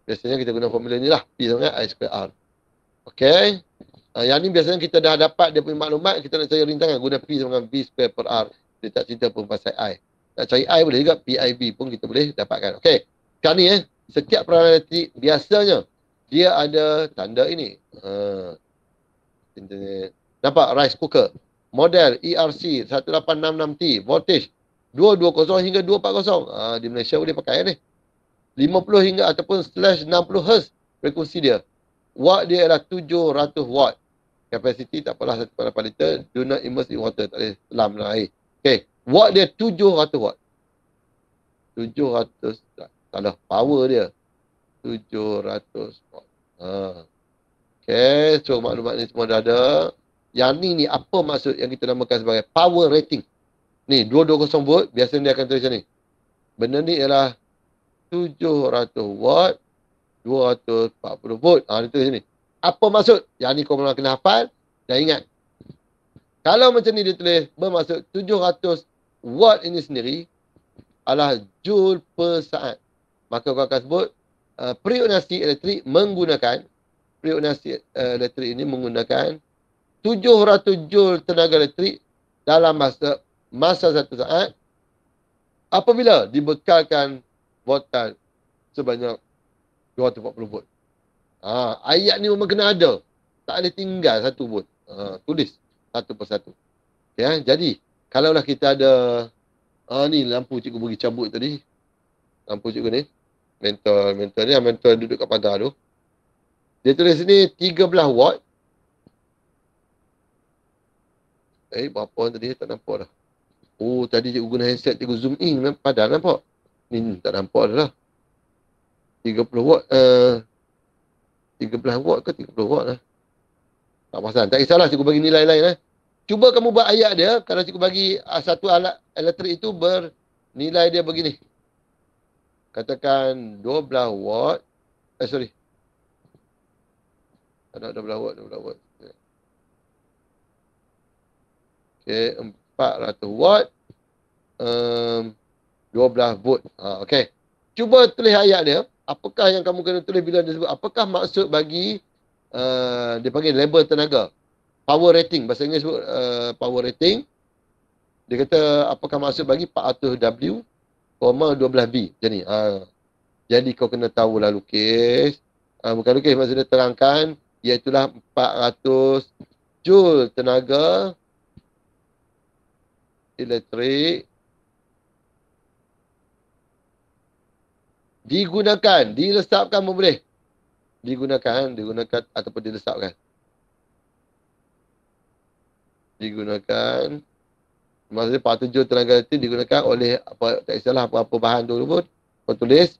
Biasanya kita guna formula ni lah. P sama dengan I square R. Okay. Yang ni biasanya kita dah dapat dia punya maklumat. Kita nak cari rintangan. Guna P sama dengan V square per R. Dia tak cerita pun pasal I. Nak cari I boleh juga. PIV pun kita boleh dapatkan. Okay. Sekarang ni setiap peranan elektrik biasanya dia ada tanda ini. Nampak rice cooker. Model ERC 1866T. Voltage 220 hingga 240. Di Malaysia boleh pakai ni. 50 hingga ataupun slash 60 Hz frekuensi dia. Watt dia adalah 700 watt. Kapasiti tak apalah 1.8 liter. Do not immerse in water. Tak boleh selam dalam air. Okay. Watt dia 700 watt. 700. Salah. Power dia. 700 watt. Okay. So maklumat ni semua dah ada. Yang ni apa maksud yang kita namakan sebagai power rating. Ni 220 volt. Biasanya dia akan tulis macam ni. Benda ni ialah 700 watt, 240 volt. Dia tulis ni. Apa maksud? Yang ni kau memang kena hafal dan ingat. Kalau macam ni dia tulis, bermaksud 700 watt ini sendiri adalah joule per saat. Maka kau akan sebut periodisasi elektrik menggunakan ini menggunakan 700 joule tenaga elektrik dalam masa 1 saat apabila dibekalkan voltaj sebanyak 240 volt. Ayat ni memang kena ada. Tak boleh tinggal 1 volt. Tulis satu persatu. Ya, jadi kalaulah kita ada ni lampu cikgu bagi cabut tadi. Lampu cikgu ni. Mentor ni, mentor duduk kat pagar tu. Dia tulis ni 13 watt. Berapa orang tadi tak nampak dah. Tadi cikgu guna handset, cikgu zoom in. Padahal nampak. Ni tak nampak dah lah. 30 watt. 13 watt ke 30 watt lah. Tak pasal. Tak kisahlah cikgu bagi nilai lain. Cuba kamu buat ayat dia. Kalau cikgu bagi satu alat elektrik itu bernilai dia begini. Katakan 12 watt. Sorry. Tak 12 watt. Okay. 400 watt. 12 volt. Okay. Cuba tulis ayat dia. Apakah yang kamu kena tulis bila dia sebut? Apakah maksud bagi dia panggil label tenaga? Power rating. Bahasa Inggeris sebut power rating. Dia kata apakah maksud bagi 400W, 12V. Macam ni. Jadi kau kena tahulah lukis. Bukan lukis, maksudnya terangkan. Iaitulah 400 joule tenaga elektrik digunakan, dilesapkan pun boleh. Digunakan ataupun dilesapkan. Digunakan. Maksudnya 400 joule tenaga elektrik digunakan oleh tak kisahlah apa-apa bahan tu pun. Kau tulis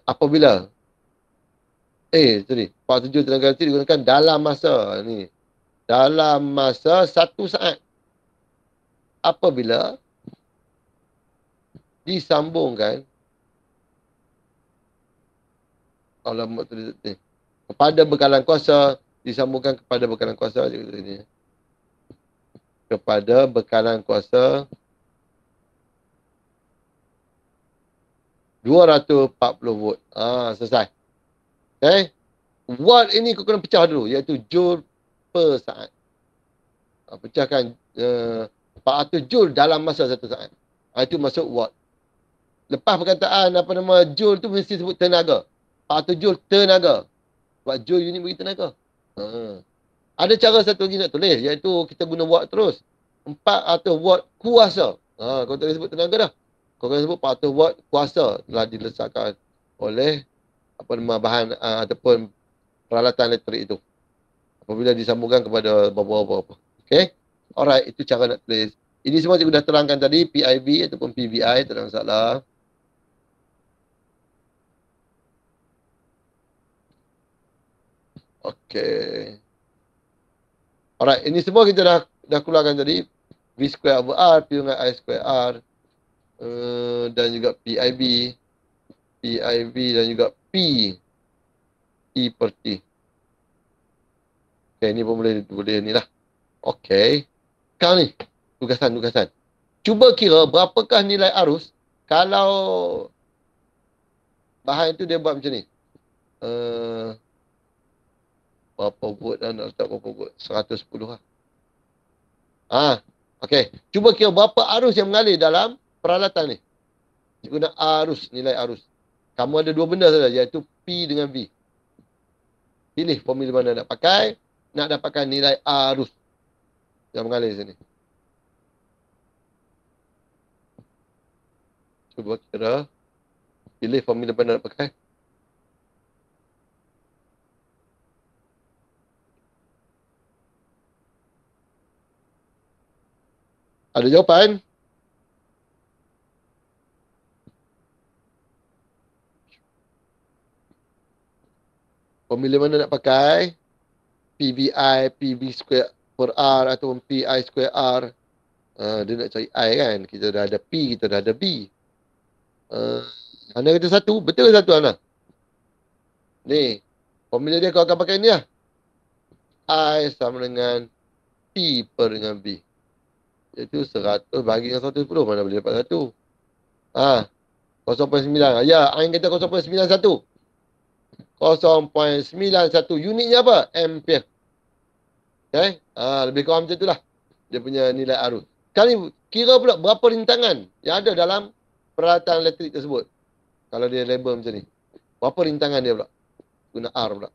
apabila 400 joule tenaga elektrik digunakan dalam masa ni. Dalam masa 1 saat. Apabila disambungkan kepada bekalan kuasa, disambungkan kepada bekalan kuasa kepada bekalan kuasa 240 volt. Selesai. Okay. Watt ini kau kena pecah dulu, iaitu joule per saat. Pecahkan 400 joule dalam masa 1 saat. Itu masuk watt. Lepas perkataan joule tu mesti sebut tenaga. 400 joule tenaga. Sebab joule unit bagi tenaga. Ada cara satu lagi nak tulis, iaitu kita guna watt terus. 400 watt kuasa. Kau tak boleh sebut tenaga dah. Kau kena sebut 400 watt kuasa telah dilesakkan oleh bahan ataupun peralatan elektrik itu. Apabila disambungkan kepada berapa-apa. Okay. Alright, itu cara nak tulis. Ini semua cikgu dah terangkan tadi, PIV ataupun PVI, tak ada masalah. Okay. Alright, ini semua kita dah keluarkan tadi. V square over R, P dengan I square R. Dan juga PIB. PIB dan juga P. E per T. Okay, ni pun boleh ni lah. Okay. Sekarang ni, tugasan. Cuba kira berapakah nilai arus kalau bahan itu dia buat macam ni. Berapa volt lah, nak letak berapa volt? 110 lah. Okay. Cuba kira berapa arus yang mengalir dalam peralatan ni. Guna arus, nilai arus. Kamu ada dua benda saja, iaitu P dengan V. Pilih formula mana nak pakai. Nak dapatkan nilai arus yang mengalir sini. Cuba kira. Pilih formula mana nak pakai. Ada jawapan? Formula mana nak pakai? PVI, PV square per R ataupun PI square R. Dia nak cari I kan. Kita dah ada P, kita dah ada B. Ana kata satu. Betul ke satu Ana? Ni. Formula dia kau akan pakai ni lah. I sama dengan P per dengan B. Iaitu 100 bagi dengan 110. Mana boleh dapat 1? 0.9. Ya, Ain kata 0.91. 0.91. Unitnya apa? Ampere. Okay? Lebih kurang macam itulah. Dia punya nilai arus. Sekarang kira pula berapa rintangan yang ada dalam peralatan elektrik tersebut. Kalau dia label macam ni. Berapa rintangan dia pula? Guna R pula.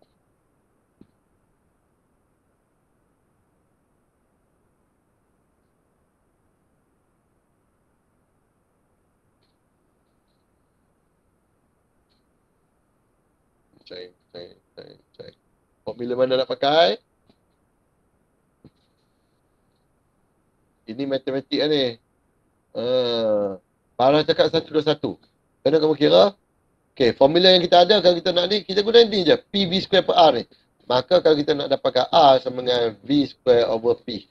Cek. Formula mana nak pakai? Ini matematik lah ni. Parah cakap 121. Kena kamu kira. Okay, formula yang kita ada kalau kita nak ni, kita guna ni je. PV square per R ni. Maka kalau kita nak dapatkan R sama dengan V square over P.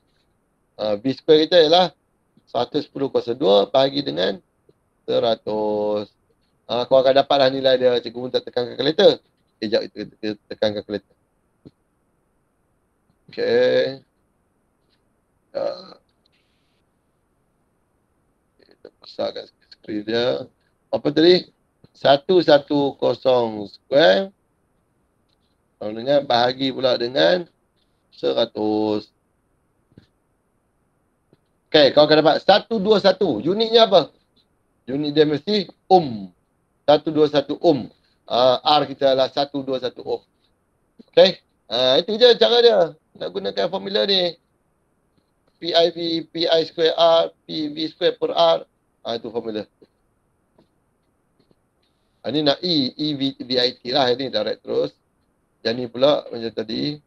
V square kita ialah 110 kuasa 2 bagi dengan 100. Kau akan dapatlah nilai dia. Cikgu pun tak tekan kalkulator. Sekejap kita tekan kalkulator. Okay. Kita besarkan skrin dia. Apa tadi? 110 square. Kalau dengan bahagi pula dengan 100. Okay, kau akan dapat 121. Unitnya apa? Unit dia mesti ohm. 121 ohm. R kita adalah 121 ohm. Okay. Itu je cara dia. Nak gunakan formula ni. PIV, PI square R, PV square per R. Itu formula. Ini nak VIT lah. Ini direct terus. Yang ni pula macam tadi.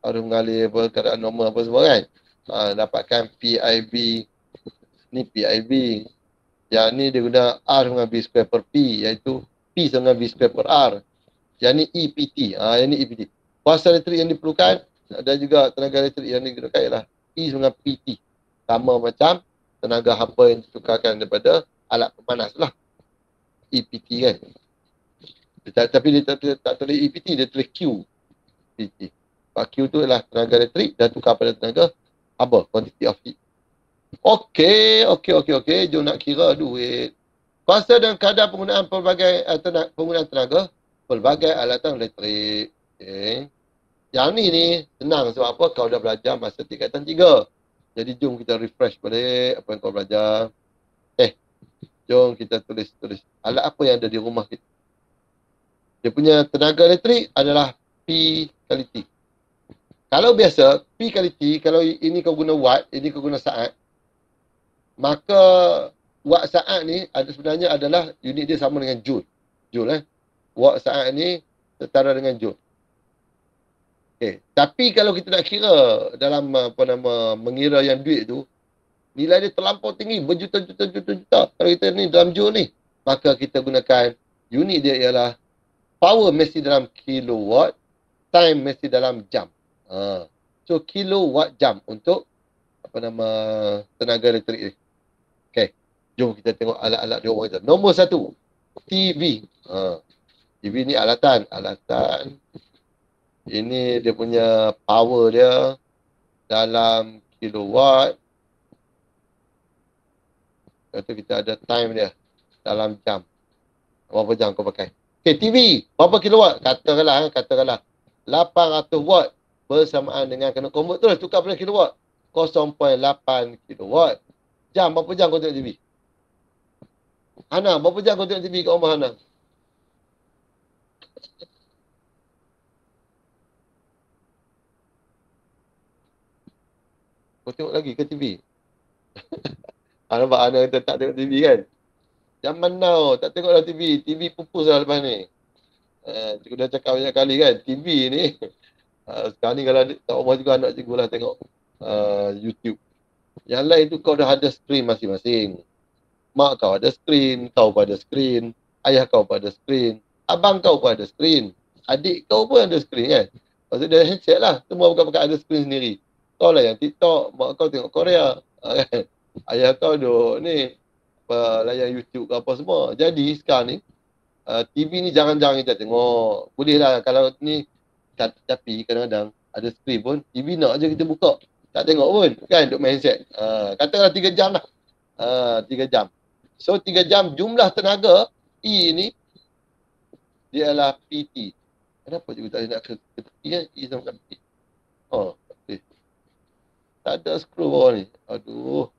Harus mengalir apa, keadaan normal apa semua kan. Dapatkan PIV. Ni PIV. Yang ni dia guna R dengan V square per P. Iaitu P sama dengan V square per R. Yang ni EPT. Yang ni EPT. Kuasa elektrik yang diperlukan dan juga tenaga elektrik yang digunakan ialah E sama dengan PT. Sama macam tenaga haba yang ditukarkan daripada alat pemanas lah. EPT kan. Tapi dia tak tulis EPT, dia tulis Q. PT. Q tu adalah tenaga elektrik dan tukar pada tenaga haba, quantity of heat. Okey. Jom nak kira duit. Kuasa dan kadar penggunaan penggunaan tenaga pelbagai alatan elektrik. Okay. Yang ni senang sebab apa? Kau dah belajar masa tingkatan 3. Jadi jom kita refresh balik apa yang kau belajar. Jom kita tulis alat apa yang ada di rumah kita. Dia punya tenaga elektrik adalah P kali T. Kalau biasa, P kali T, kalau ini kau guna watt, ini kau guna saat, maka watt saat ni sebenarnya adalah unit dia sama dengan joule. Joule watt saat ni setara dengan joule. Okay. Tapi kalau kita nak kira dalam mengira yang duit tu, nilai dia terlampau tinggi, berjuta-juta. Kalau kita ni dalam joule ni, maka kita gunakan unit dia ialah power mesti dalam kilowatt, time mesti dalam jam. So, kilowatt jam untuk tenaga elektrik ni. Okay. Jom kita tengok alat-alat dia orang kata. Nombor 1, TV. TV ni alatan. Ini dia punya power dia dalam kilowatt. Lepas tu kita ada time dia dalam jam. Berapa jam kau pakai. Okay, TV. Berapa kilowatt? Katakanlah 800 watt bersamaan dengan kena convert tu lah. Tukar pada kilowatt. 0.8 kilowatt. Jam. Berapa jam kau tengok TV? Hana, berapa jam kau tengok TV kat rumah Hana? Kau tengok lagi ke TV? Nampak Hana kata tak tengok TV kan? Zaman now, tak tengok lah TV. TV pupus lah lepas ni. Cikgu dah cakap banyak kali kan, TV ni. Sekarang ni kalau kat rumah juga anak cikgu lah tengok YouTube. Yang lain tu kau dah ada screen masing-masing. Mak kau ada screen, kau pun ada screen. Ayah kau pun ada screen. Abang kau pun ada screen. Adik kau pun ada screen kan. Maksudnya dia headset lah. Semua bukan-bukan ada screen sendiri. Kau lah yang TikTok, mak kau tengok Korea. Kan? Ayah kau duk ni layan YouTube ke apa semua. Jadi sekarang ni TV ni jangan-jangan kita tengok. Boleh lah kalau ni, tapi kadang-kadang ada screen pun, TV nak je kita buka. Tak tengok pun kan, duk main handset. Katakanlah 3 jam lah. 3 jam. So 3 jam jumlah tenaga E ni dia adalah PT. Kenapa cikgu tak nak ke tepi kan? E sama kat PT. Okay. Tak ada screw bawah ni. Aduh.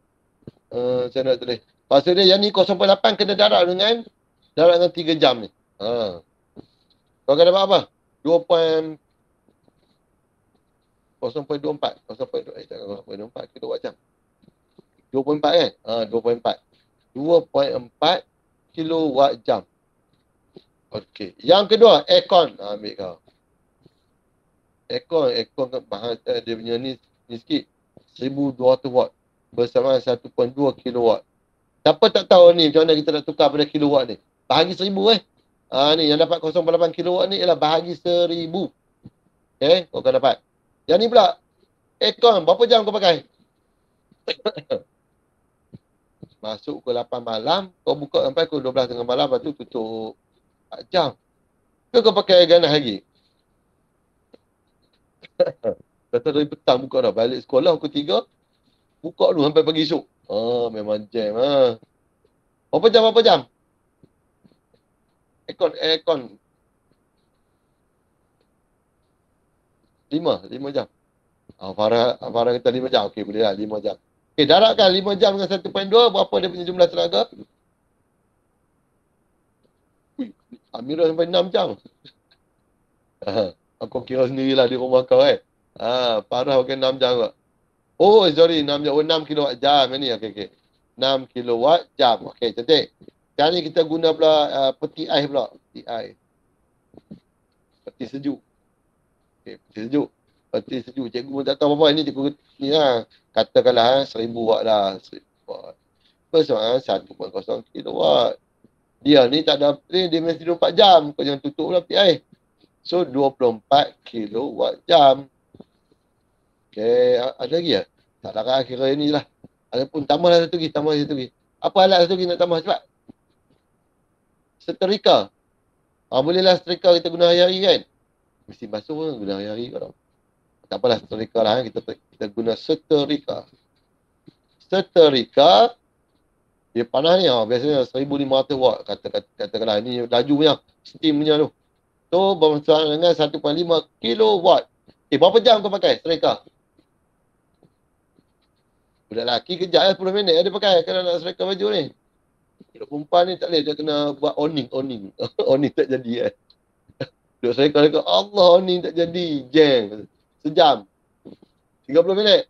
Saya nak tulis. Maksud dia yang ni 0.8 kena darab dengan 3 jam ni. Kau akan dapat apa? 0.24. 0.24 kilowatt jam. 2.4 kan? 2.4. 2.4 kilowatt jam. Okey. Yang kedua, aircon. Ambil kau. Aircon kan mahal dia punya ni sikit. 1200 watt bersama 1.2 kilowatt. Siapa tak tahu ni macam mana kita nak tukar pada kilowatt ni? Bahagi 1000 ni yang dapat 0.8 kilowatt ni ialah bahagi 1000. Okay, kau akan dapat. Yang ni pula, aircon berapa jam kau pakai? Masuk pukul 8 malam, kau buka sampai pukul 12 tengah malam, lepas tu tutup 4 jam. Ke kau pakai ganas lagi? Kata dari petang buka dah, balik sekolah pukul 3, buka dulu sampai pagi esok. Memang jam Berapa jam? Aircon 5 jam. Farah kata 5 jam. Okey, boleh lah 5 jam. Okey, darabkan 5 jam dengan 1.2, berapa dia punya jumlah tenaga? Amirah sampai 6 jam. Aku kira sendirilah di rumah kau kan. Farah pakai 6 jam kot. Sorry, 6 jam. 6 kilowatt jam ni. Okey. 6 kilowatt jam. Okey, cantik. Sekarang ni kita guna pula peti ais pula. Peti sejuk. Okey, peti sejuk. Cikgu pun tak tahu apa-apa. Ini cikgu ni lah. Katakanlah 1000 watt lah. 1000 watt. Bersama 1.0 kilowatt. Dia ni tak ada, dia mesti 24 jam. Kau jangan tutup pula peti ais. So, 24 kilowatt jam. Okey, ada lagi ya? Tak ada kira ni lah. Adapun tambahlah satu lagi. Apa alat satu lagi nak tambah cepat? Setrika. Bolehlah setrika kita guna hari-hari kan? Mesti basuh pun guna hari-hari kan? Tak apalah setrika lah. Kita guna setrika. Setrika, dia panas ni. Biasanya 1500 watt. Katakanlah ni laju punya. Steam punya tu. So, bersama dengan 1.5 kilowatt. Berapa jam kau pakai setrika? Budak lelaki kejap 10 minit dia pakai kalau nak setrika baju ni. Budak perempuan ni tak boleh, dia kena buat owning. Owning tak jadi kan. Duk setrika, Allah owning tak jadi. Jeng. Sejam. 30 minit.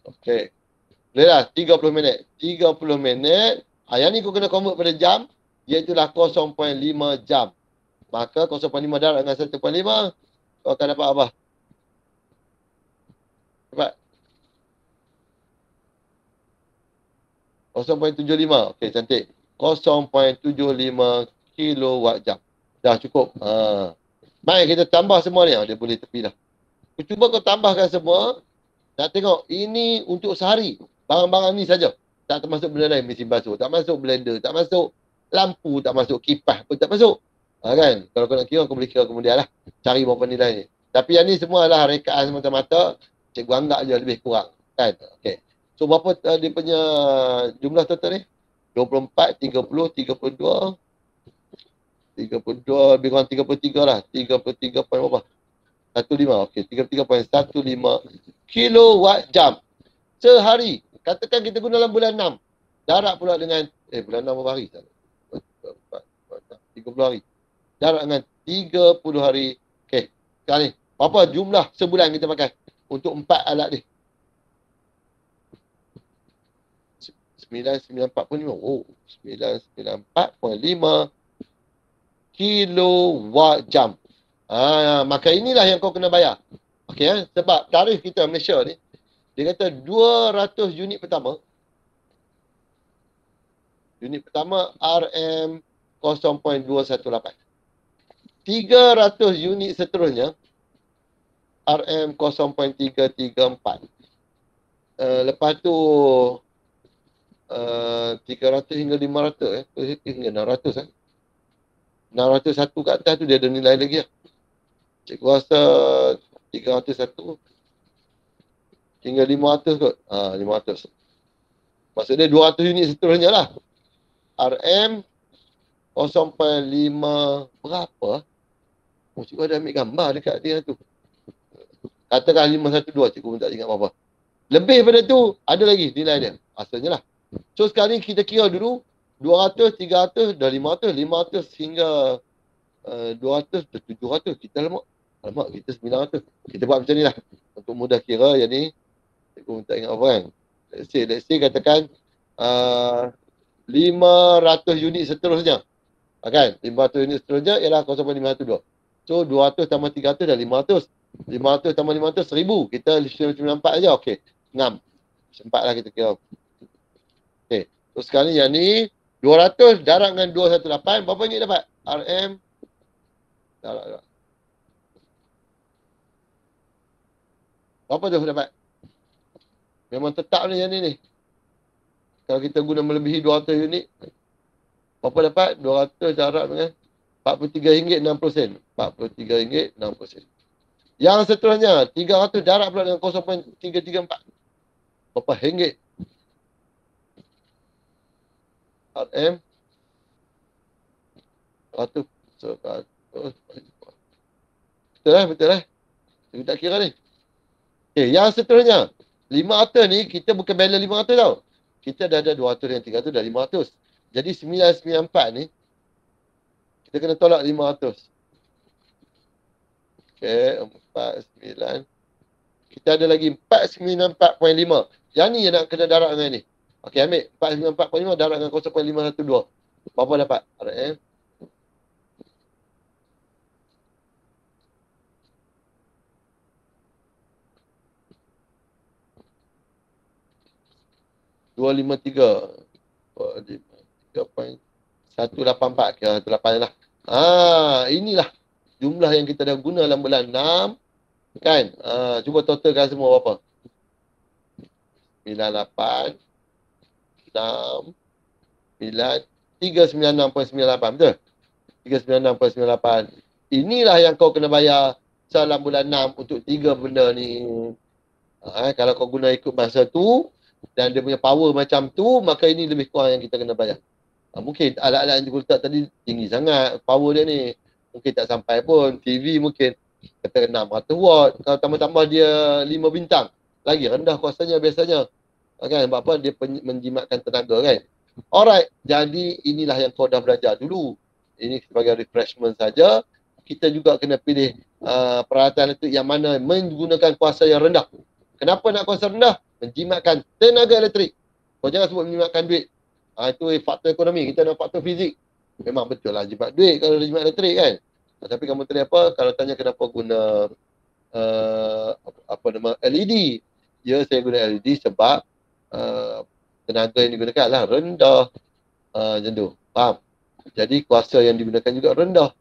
Okey. Boleh lah, 30 minit. 30 minit. Yang ni kau kena convert pada jam. Iaitulah 0.5 jam. Maka 0.5 darab dengan 1.5. Kau akan dapat apa? Dapat 0.75. Okey, cantik. 0.75 kilowatt jam. Dah cukup. Baik, kita tambah semua ni. Dia boleh tepi dah. Cuba kau tambahkan semua. Nak tengok, ini untuk sehari. Barang-barang ni saja. Tak termasuk benda lain, mesin basuh. Tak masuk blender. Tak masuk lampu. Tak masuk kipas pun tak masuk. Kan? Kalau kau nak kira, kau boleh kira kemudian lah. Cari berapa nilai ni. Tapi yang ni semua adalah rekaan semata-mata. Cikgu anggap je lebih kurang. Kan? Okay. So, berapa dia punya jumlah total ni? 24, 30, 32, 32, lebih kurang 33 lah. 33 point berapa? 15, okey. 33.15 kilowatt jam sehari. Katakan kita guna dalam bulan 6. Jarak pula dengan, bulan 6 berapa hari? 30 hari. Jarak dengan 30 hari. Okey. Sekarang ni, berapa jumlah sebulan kita pakai untuk 4 alat ni? 994.5. Oh, 994.5 kilowatt jam. Maka inilah yang kau kena bayar. Okey, sebab tarikh kita Malaysia ni, dia kata 200 unit pertama. Unit pertama RM 0.218. 300 unit seterusnya RM 0.334. Lepas tu 300 hingga 500 hingga 600 601 kat atas tu dia ada nilai lagi lah. Cikgu rasa 301 hingga 500 kot. 500. Maksudnya 200 unit seterusnya lah. RM 0.5 berapa? Cikgu ada ambil gambar dekat dia tu. Katakan 512, cikgu pun tak ingat berapa. Lebih pada tu, ada lagi nilai dia. Asalnya lah. So sekarang ni kita kira dulu 200, 300, dah 500, 500 hingga 200, 700. Kita alamak, kita 900. Kita buat macam ni lah. Untuk mudah kira yang ni, cikgu pun tak ingat apa kan. Let's say katakan 500 unit seterusnya. Kan? 500 unit seterusnya ialah 0.512. So 200 tambah 300 dah 500. 500 tambah 500, 1000. Kita 94 aja. Okey. 6. Sempat lah kita kira. Okey. So sekarang ni yang ni 200 darab dengan 218. Berapa unit dapat? RM. Darab. Berapa tu dapat? Memang tetap ni yang ni. Kalau kita guna melebihi 200 unit. Berapa dapat? 200 darab dengan RM43.60. RM43.60. Yang seterusnya, 300 darab pula dengan 0.334. Berapa ringgit? RM 100. Betul lah. Kita tak kira ni. Okay, yang seterusnya, 500 ni, kita bukan balance 500 tau. Kita dah ada 200 dan 300, dah 500. Jadi 994 ni, kita kena tolak 500. Okay, 49. Kita ada lagi 494.5. Yang ni yang nak kena darab dengan ni. Okay, ambil 494.5 darab dengan 0.512. Berapa dapat? RM 253. 3.184. Kira 1.8 lah. Inilah jumlah yang kita dah guna dalam bulan 6. Kan? Cuba totalkan semua berapa? 98, 6, 9, 396.98. Betul? 396.98. Inilah yang kau kena bayar dalam bulan 6 untuk 3 benda ni. Kalau kau guna ikut masa tu dan dia punya power macam tu, maka ini lebih kurang yang kita kena bayar. Mungkin alat-alat yang cikgu letak tadi tinggi sangat power dia ni. Mungkin tak sampai pun. TV mungkin kata 600 watt. Kalau tambah-tambah dia 5 bintang, lagi rendah kuasanya biasanya. Kan? Sebab apa? Dia menjimatkan tenaga kan. Alright. Jadi inilah yang kau dah belajar dulu. Ini sebagai refreshment saja. Kita juga kena pilih peralatan elektrik yang mana menggunakan kuasa yang rendah. Kenapa nak kuasa rendah? Menjimatkan tenaga elektrik. Kau jangan sebut menjimatkan duit. Itu faktor ekonomi. Kita nak faktor fizik. Memang betul lah jimat duit kalau jimat elektrik kan. Tapi kamu tadi apa? Kalau tanya kenapa guna LED. Ya, saya guna LED sebab tenaga yang digunakan adalah rendah. Macam tu. Faham? Jadi kuasa yang digunakan juga rendah.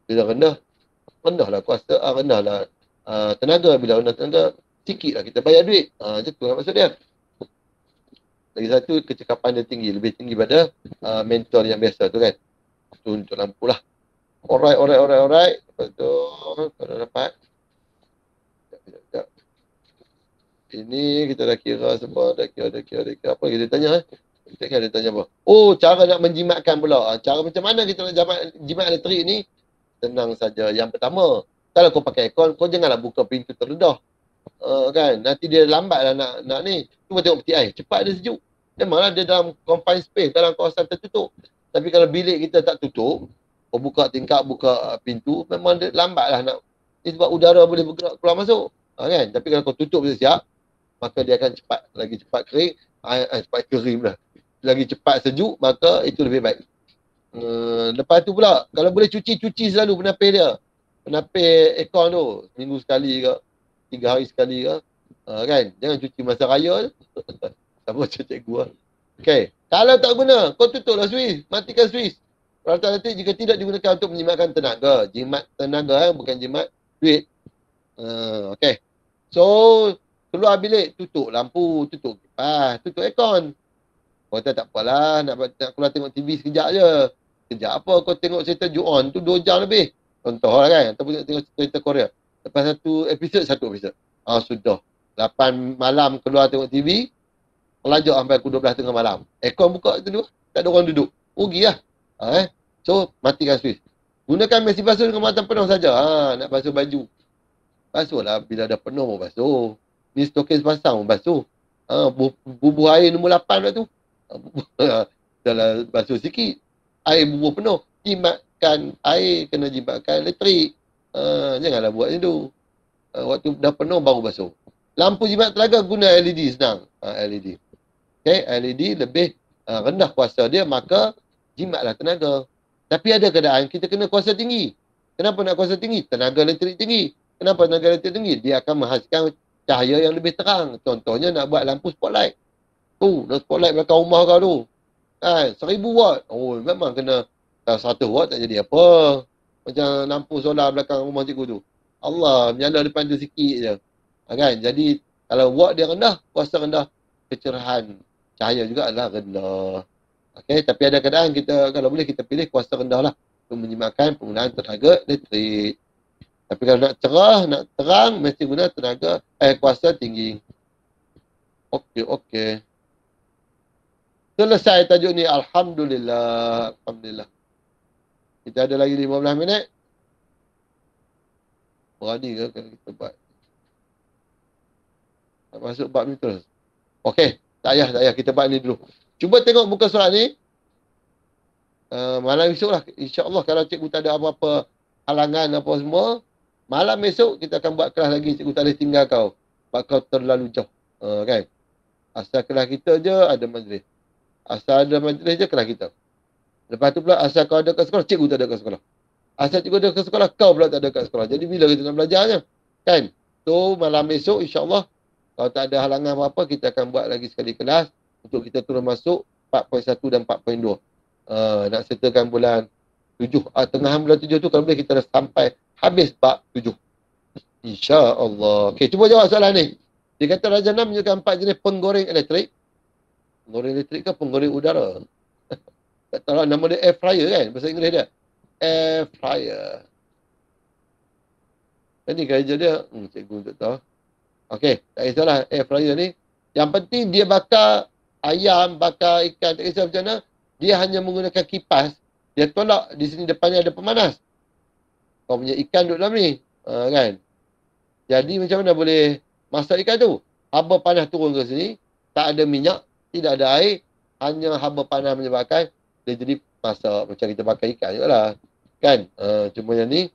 Bila rendah, rendahlah kuasa, rendahlah tenaga. Bila guna tenaga, sikit lah kita bayar duit. Macam tu lah maksud dia. Lagi satu, kecekapan dia tinggi. Lebih tinggi pada mentor yang biasa tu kan. Tu untuk lampu lah. Alright. Lepas tu, kalau dapat. Sekejap. Ini kita dah kira semua. Dah kira. Apa kita tanya? Kita kan ada tanya apa? Oh, cara nak menjimatkan pula. Cara macam mana kita nak jimat elektrik ni? Tenang saja. Yang pertama, kalau kau pakai aircon, kau janganlah buka pintu terdedah. Kan? Nanti dia lambat lah nak ni. Cuba tengok peti air. Cepat dia sejuk. Memanglah dia dalam confined space, dalam kawasan tertutup. Tapi kalau bilik kita tak tutup, kau buka tingkap, buka pintu, memang dia lambat lah nak. Ini sebab udara boleh bergerak keluar masuk. Kan? Tapi kalau kau tutup dia siap, maka dia akan lagi cepat kering. Cepat kering pula. Lagi cepat sejuk, maka itu lebih baik. Lepas tu pula, kalau boleh cuci selalu penapis dia. Penapis aircon tu, minggu sekali ke, 3 hari sekali ke. Kan? Jangan cuci masa raya tu. Sama macam cikgu lah. Okay. Kalau tak guna, kau tutuplah switch. Matikan switch. Peralatan elektrik jika tidak digunakan untuk menjimatkan tenaga. Jimat tenaga, bukan jimat duit. Okay. So, keluar bilik, tutup lampu, tutup kipas, tutup aircon. Kau tak apalah, nak keluar tengok TV sekejap je. Sekejap apa, kau tengok cerita Ju-On tu 2 jam lebih. Contoh lah kan, ataupun tengok cerita Korea. Lepas satu episod. Sudah. 8 malam keluar tengok TV, pelajak sampai aku 12 tengah malam. Aircon buka tu dulu, tak ada orang duduk. Rugi lah. So, matikan switch. Gunakan mesin basuh dengan muatan penuh saja. Nak basuh baju. Basuhlah bila dah penuh mau basuh. Ni stokis pasang mau basuh. Bubuh air nombor 8 lah tu. Dalam basuh sikit. Air bubuh penuh. Jimatkan air, kena jimatkan elektrik. Janganlah buat macam tu. Waktu dah penuh baru basuh. Lampu jimat tenaga guna LED senang. LED. Okay, LED lebih rendah kuasa dia, maka jimatlah tenaga. Tapi ada keadaan kita kena kuasa tinggi. Kenapa nak kuasa tinggi? Tenaga elektrik tinggi. Kenapa tenaga elektrik tinggi? Dia akan menghasilkan cahaya yang lebih terang. Contohnya nak buat lampu spotlight. Spotlight belakang rumah kau tu. 1000 watt. Oh, memang kena 100 watt tak jadi apa. Macam lampu solar belakang rumah cikgu tu. Allah, menyala depan tu sikit je. Kan? Jadi, kalau watt dia rendah, kuasa rendah, kecerahan cahaya juga adalah rendah. Okay, tapi ada keadaan kita, kalau boleh kita pilih kuasa rendah lah untuk menjimatkan penggunaan tenaga elektrik. Tapi kalau nak cerah, nak terang, mesti guna tenaga kuasa tinggi. Okey. Selesai tajuk ni. Alhamdulillah. Kita ada lagi 15 minit. Berani ke kalau kita buat? Tak masuk bab ni terus. Okey. Tak payah. Kita buat ni dulu. Cuba tengok muka surat ni. Malam esok lah. InsyaAllah kalau cikgu tak ada apa-apa halangan apa semua, malam esok kita akan buat kelas lagi. Cikgu tak boleh tinggal kau. Sebab kau terlalu jauh. Kan? Asal kelas kita je ada majlis. Asal ada majlis je kelas kita. Lepas tu pula asal kau ada kat sekolah, cikgu tak ada kat sekolah. Asal cikgu ada kat sekolah, kau pula tak ada kat sekolah. Jadi bila kita nak belajarnya? Kan? So malam esok insyaAllah kalau tak ada halangan apa-apa, kita akan buat lagi sekali kelas untuk kita turun masuk 4.1 dan 4.2. Nak sertakan bulan 7. Tengahan bulan 7 tu kalau boleh kita dah sampai habis bab 7. InsyaAllah. Okey, cuba jawab soalan ni. Dia kata Raja Nam menyebutkan 4 jenis penggoreng elektrik. Penggoreng elektrik ke penggoreng udara? Tak tahu lah, nama dia air fryer kan? Bahasa Inggeris dia. Air fryer. Ini kerja dia. Cikgu tak tahu. Okey, tak kisahlah air fryer ni. Yang penting dia bakar ayam, bakar ikan, tak kisah macam mana. Dia hanya menggunakan kipas. Dia tolak di sini depannya ada pemanas. Kau punya ikan duduk dalam ni. Kan? Jadi macam mana boleh masak ikan tu? Haba panas turun ke sini. Tak ada minyak. Tidak ada air. Hanya haba panas menyebabkan dia jadi masak. Macam kita bakar ikan juga lah. Kan? Cuma yang ni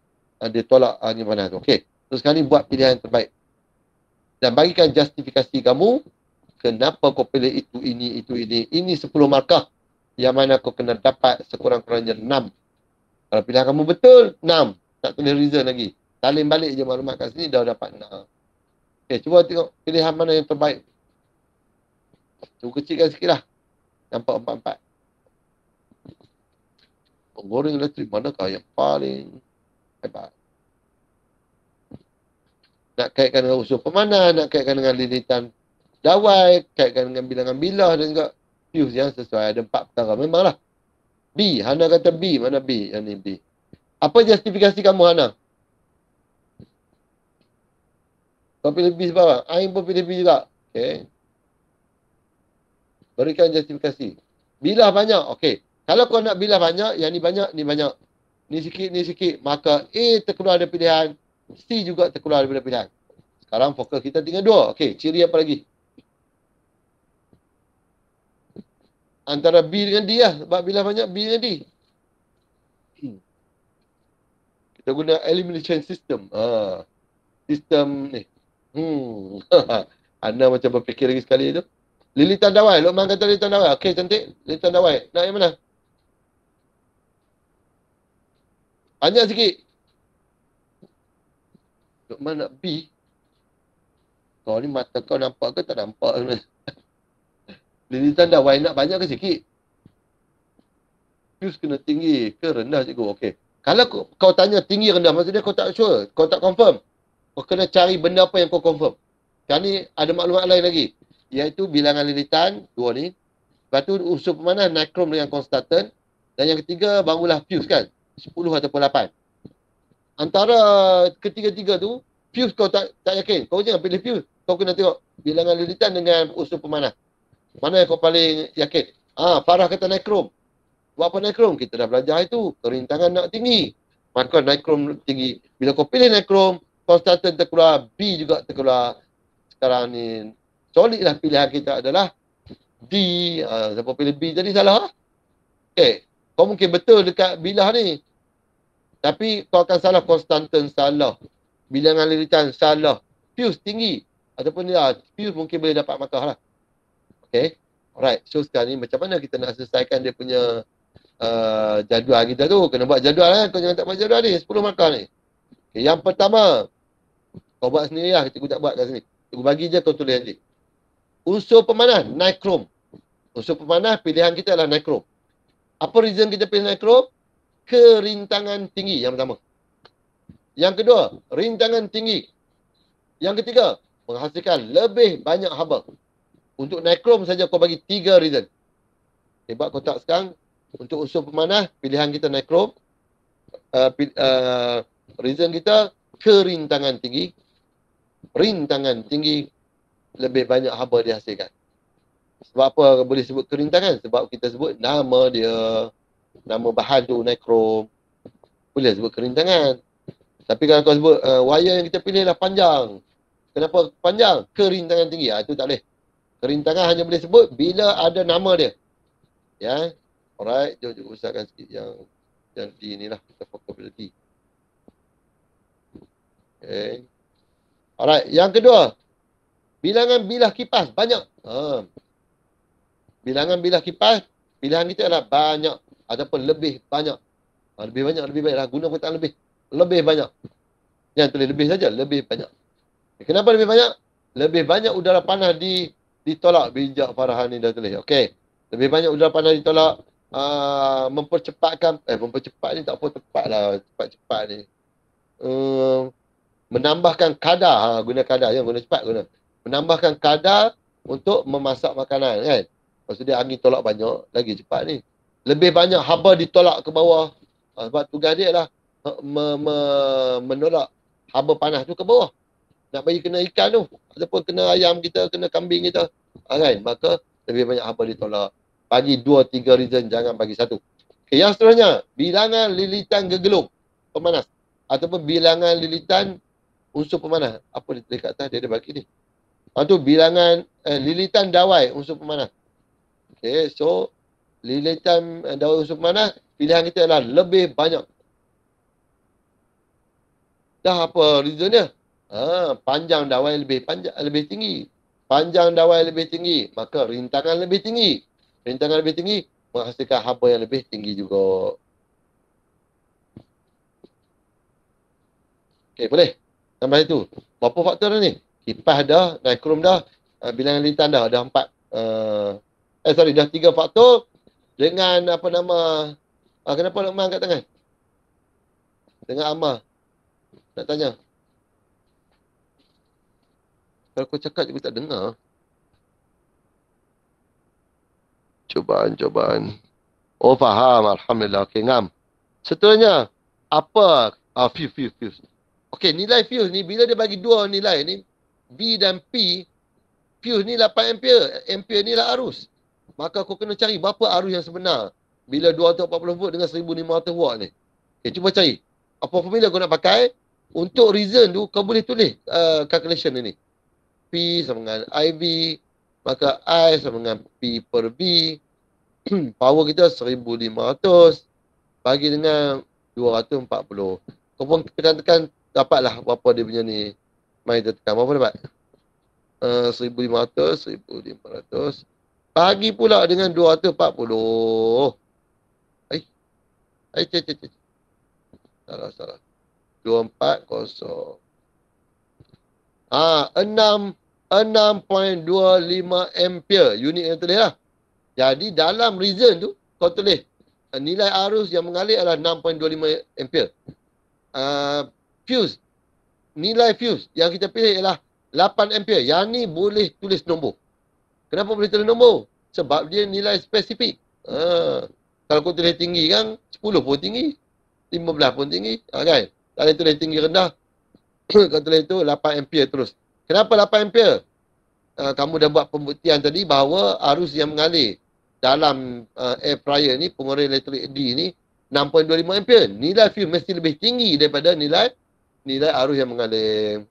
dia tolak angin panas tu. Okey. Terus sekali buat pilihan yang terbaik. Dan bagikan justifikasi kamu. Kenapa kau pilih itu, ini. Ini 10 markah. Yang mana kau kena dapat sekurang-kurangnya 6. Kalau pilihan kamu betul, 6. Tak tulis reason lagi. Salin balik je maklumat kat sini, dah dapat 6. Okay, cuba tengok pilihan mana yang terbaik. Cuba kecilkan sikit lah. Nampak 4-4. Penggoreng elektrik manakah yang paling hebat? Nak kaitkan dengan unsur pemanah, nak kaitkan dengan lilitan dawai, kaitkan dengan bilangan bilah dan juga fuse yang sesuai. Ada 4 perkara. Memanglah. B. Hana kata B. Mana B? Yang ni B. Apa justifikasi kamu, Hana? Kau pilih B sebab apa? Ain pun pilih B juga. Okay. Berikan justifikasi. Bilah banyak. Okay. Kalau kau nak bilah banyak, yang ni banyak, ni banyak. Ni sikit. Maka A terkeluar dari pilihan. C juga terkeluar daripada pilihan. Sekarang fokus kita tinggal 2. Okay. Ciri apa lagi? Antara B dengan D lah. Sebab bilah banyak, B dengan D. Kita guna elimination system. Sistem ni. Anda macam berfikir lagi sekali tu. Lilitan dawai. Luqman kata lilitan dawai. Okey, cantik. Lilitan dawai. Nak yang mana? Banyak sikit. Luqman nak B. Kau ni mata kau nampak ke tak nampak? Lilitan dawai nak banyak ke sikit? Fuse kena tinggi ke rendah cikgu? Okey. Kalau kau tanya tinggi rendah, maksudnya kau tak sure. Kau tak confirm. Kau kena cari benda apa yang kau confirm. Sekarang ni ada maklumat lain lagi. Iaitu bilangan lilitan, 2 ni. Lepas tu unsur pemanah, nikrom dengan konstantan. Dan yang ketiga, barulah fuse kan. 10 ataupun 8. Antara ketiga-tiga tu, fuse kau tak yakin. Kau jangan pilih fuse. Kau kena tengok bilangan lilitan dengan unsur pemanah. Mana yang kau paling yakin? Farah kata nikrom. Buat apa nikrom? Kita dah belajar itu. Kerintangan nak tinggi. Maka nikrom tinggi. Bila kau pilih nikrom, konstantan terkeluar, B juga terkeluar. Sekarang ni, solid lah pilihan kita adalah D. Siapa pilih B tadi salah. Okay. Kau mungkin betul dekat bilah ni. Tapi kau akan salah konstantan salah. Bilangan lilitan salah. Fuse tinggi. Ataupun fuse mungkin boleh dapat markah lah. Okay. Alright. So sekarang ni macam mana kita nak selesaikan dia punya jadual kita tu. Kena buat jadual kan. Kau jangan tak buat jadual ni. 10 markah ni. Okay. Yang pertama. Kau buat sendiri lah. Cikgu tak buat kat sini. Cikgu bagi je kau tulis nanti. Unsur pemanah. Nikrom. Unsur pemanah pilihan kita adalah nikrom. Apa reason kita pilih nikrom? Kerintangan tinggi yang pertama. Yang kedua, rintangan tinggi. Yang ketiga, menghasilkan lebih banyak haba. Untuk nikrom saja kau bagi 3 reason. Buat kotak sekarang. Untuk unsur pemanah, pilihan kita nikrom. Reason kita, kerintangan tinggi. Rintangan tinggi, lebih banyak haba dihasilkan. Sebab apa boleh sebut kerintangan? Sebab kita sebut nama dia. Nama bahan tu nikrom. Boleh sebut kerintangan. Tapi kalau kau sebut wire yang kita pilih lah panjang. Kenapa panjang? Kerintangan tinggi. Itu tak boleh. Kerintangan hanya boleh sebut bila ada nama dia. Ya. Alright. Jom usahakan sikit yang D ni lah. Kita fokus pada D. Okay. Alright. Yang kedua. Bilangan bilah kipas. Banyak. Bilangan bilah kipas. Pilihan kita adalah banyak. Ataupun lebih banyak. Lebih banyak, lebih baik lah. Guna perkataan lebih. Lebih banyak. Jangan tulis lebih saja. Lebih banyak. Kenapa lebih banyak? Lebih banyak udara panas ditolak. Bijak Farhan ni dah tulis. Okey. Lebih banyak udara panas ditolak. Mempercepatkan. Mempercepat ni tak apa tepat lah. Cepat-cepat ni. Menambahkan kadar. Guna kadar. Jangan guna cepat. Guna. Menambahkan kadar untuk memasak makanan kan. Maksudnya angin tolak banyak. Lagi cepat ni. Lebih banyak haba ditolak ke bawah. Sebab tugas dia adalah menolak haba panas tu ke bawah. Nak bagi kena ikan tu. Ataupun kena ayam kita, kena kambing kita. Kan? Maka lebih banyak haba ditolak. Bagi 2-3 reason. Jangan bagi 1. Okay, yang seterusnya. Bilangan lilitan gegelung. Pemanas. Ataupun bilangan lilitan unsur pemanas. Apa dia tulis kat atas? Dia ada bagi ni. Itu bilangan lilitan dawai unsur pemanas. Okay, so lilitan dawai unsur pemanas. Pilihan kita adalah lebih banyak. Dah apa reasonnya? Panjang dawai lebih tinggi. Panjang dawai lebih tinggi. Maka rintangan lebih tinggi. Rintangan lebih tinggi menghasilkan haba yang lebih tinggi juga. Okey, boleh. Tambah itu. Berapa faktor dah ni? Kipas dah, nikrom dah, bilangan lilitan dah. Dah 4. Dah 3 faktor. Dengan apa nama... kenapa Luqman angkat tangan? Dengan Ammar. Nak tanya. Kalau kau cakap juga tak dengar. Cobaan. Oh, faham. Alhamdulillah. Okey, ngam. Seterusnya, apa? Fuse. Okey, nilai fuse ni, bila dia bagi dua nilai ni, V dan P, fuse ni 8 ampere. Ampere ni lah arus. Maka kau kena cari berapa arus yang sebenar. Bila 240 volt dengan 1500 watt ni. Okay, cuba cari. Apa formula kau nak pakai. Untuk reason tu, kau boleh tulis calculation ni. P sama dengan IV. Maka I sama dengan P per V. Power kita 1500. Bagi dengan 240. Kau pun tekan-tekan dapatlah berapa dia punya ni. Mari kita tekan. Berapa dapat? 1500. Bagi pula dengan 240. Salah. 240. 6.25 ampere. Unit yang tulis lah. Jadi dalam reason tu, kau tulis nilai arus yang mengalir adalah 6.25 ampere. Fuse. Nilai fuse yang kita pilih ialah 8 ampere. Yang ni boleh tulis nombor. Kenapa boleh tulis nombor? Sebab dia nilai spesifik. Kalau kau tulis tinggi kan, 10 pun tinggi. 15 pun tinggi. Kan? Tak boleh tulis tinggi rendah. Kau tulis tu 8 ampere terus. Kenapa 8 ampere? Kamu dah buat pembuktian tadi bahawa arus yang mengalir dalam air fryer ni, pengurus elektrik D ni, 6.25 ampere. Nilai fuse mesti lebih tinggi daripada nilai arus yang mengalir.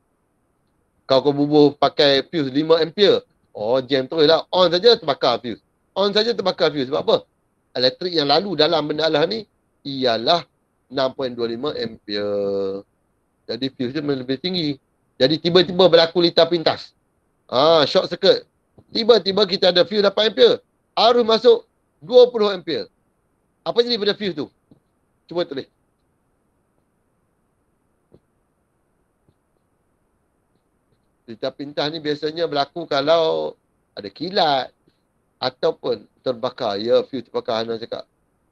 Kalau kau bubuh pakai fuse 5 ampere, jam terus lah. On saja terbakar fuse. Sebab apa? Elektrik yang lalu dalam benda Allah ni ialah 6.25 ampere. Jadi fuse dia lebih tinggi. Jadi tiba-tiba berlaku litar pintas. Short circuit. Tiba-tiba kita ada fuse 8 ampere. Arus masuk 20 ampere. Apa jadi pada fuse tu? Cuba tulis. Litar pintas ni biasanya berlaku kalau ada kilat ataupun terbakar. Ya, fuse terbakar. Hana cakap.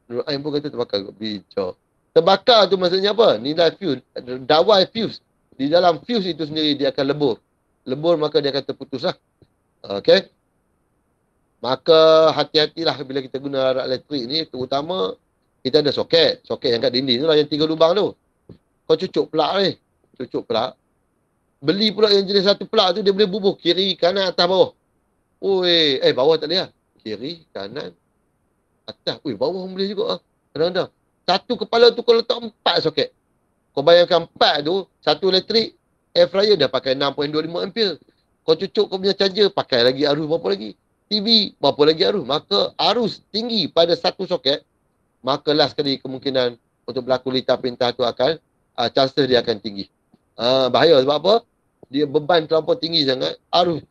Nur Ain pun kata terbakar. Bijak. Terbakar tu maksudnya apa? Nilai fuse, dawai fuse. Di dalam fuse itu sendiri dia akan lebur. Lebur maka dia akan terputus lah. Okey. Maka hati-hatilah bila kita guna alat elektrik ni. Terutama kita ada soket. Soket yang kat dinding tu lah, yang 3 lubang tu. Kau cucuk pelak ni. Beli pula yang jenis satu pelak tu, dia boleh bubuh kiri, kanan, atas, bawah. Bawah tak boleh lah. Kiri, kanan, atas. Bawah boleh juga lah. Kadang-kadang. Satu kepala tu kau letak 4 soket. Kau bayangkan 4 tu, satu elektrik, air fryer dah pakai 6.25 ampere. Kau cucuk kau punya charger, pakai lagi arus berapa lagi. TV, berapa lagi arus. Maka arus tinggi pada satu soket, maka last sekali kemungkinan untuk berlaku litar pintas tu akan, chances dia akan tinggi. Bahaya sebab apa? Dia beban terlampau tinggi sangat. Arus,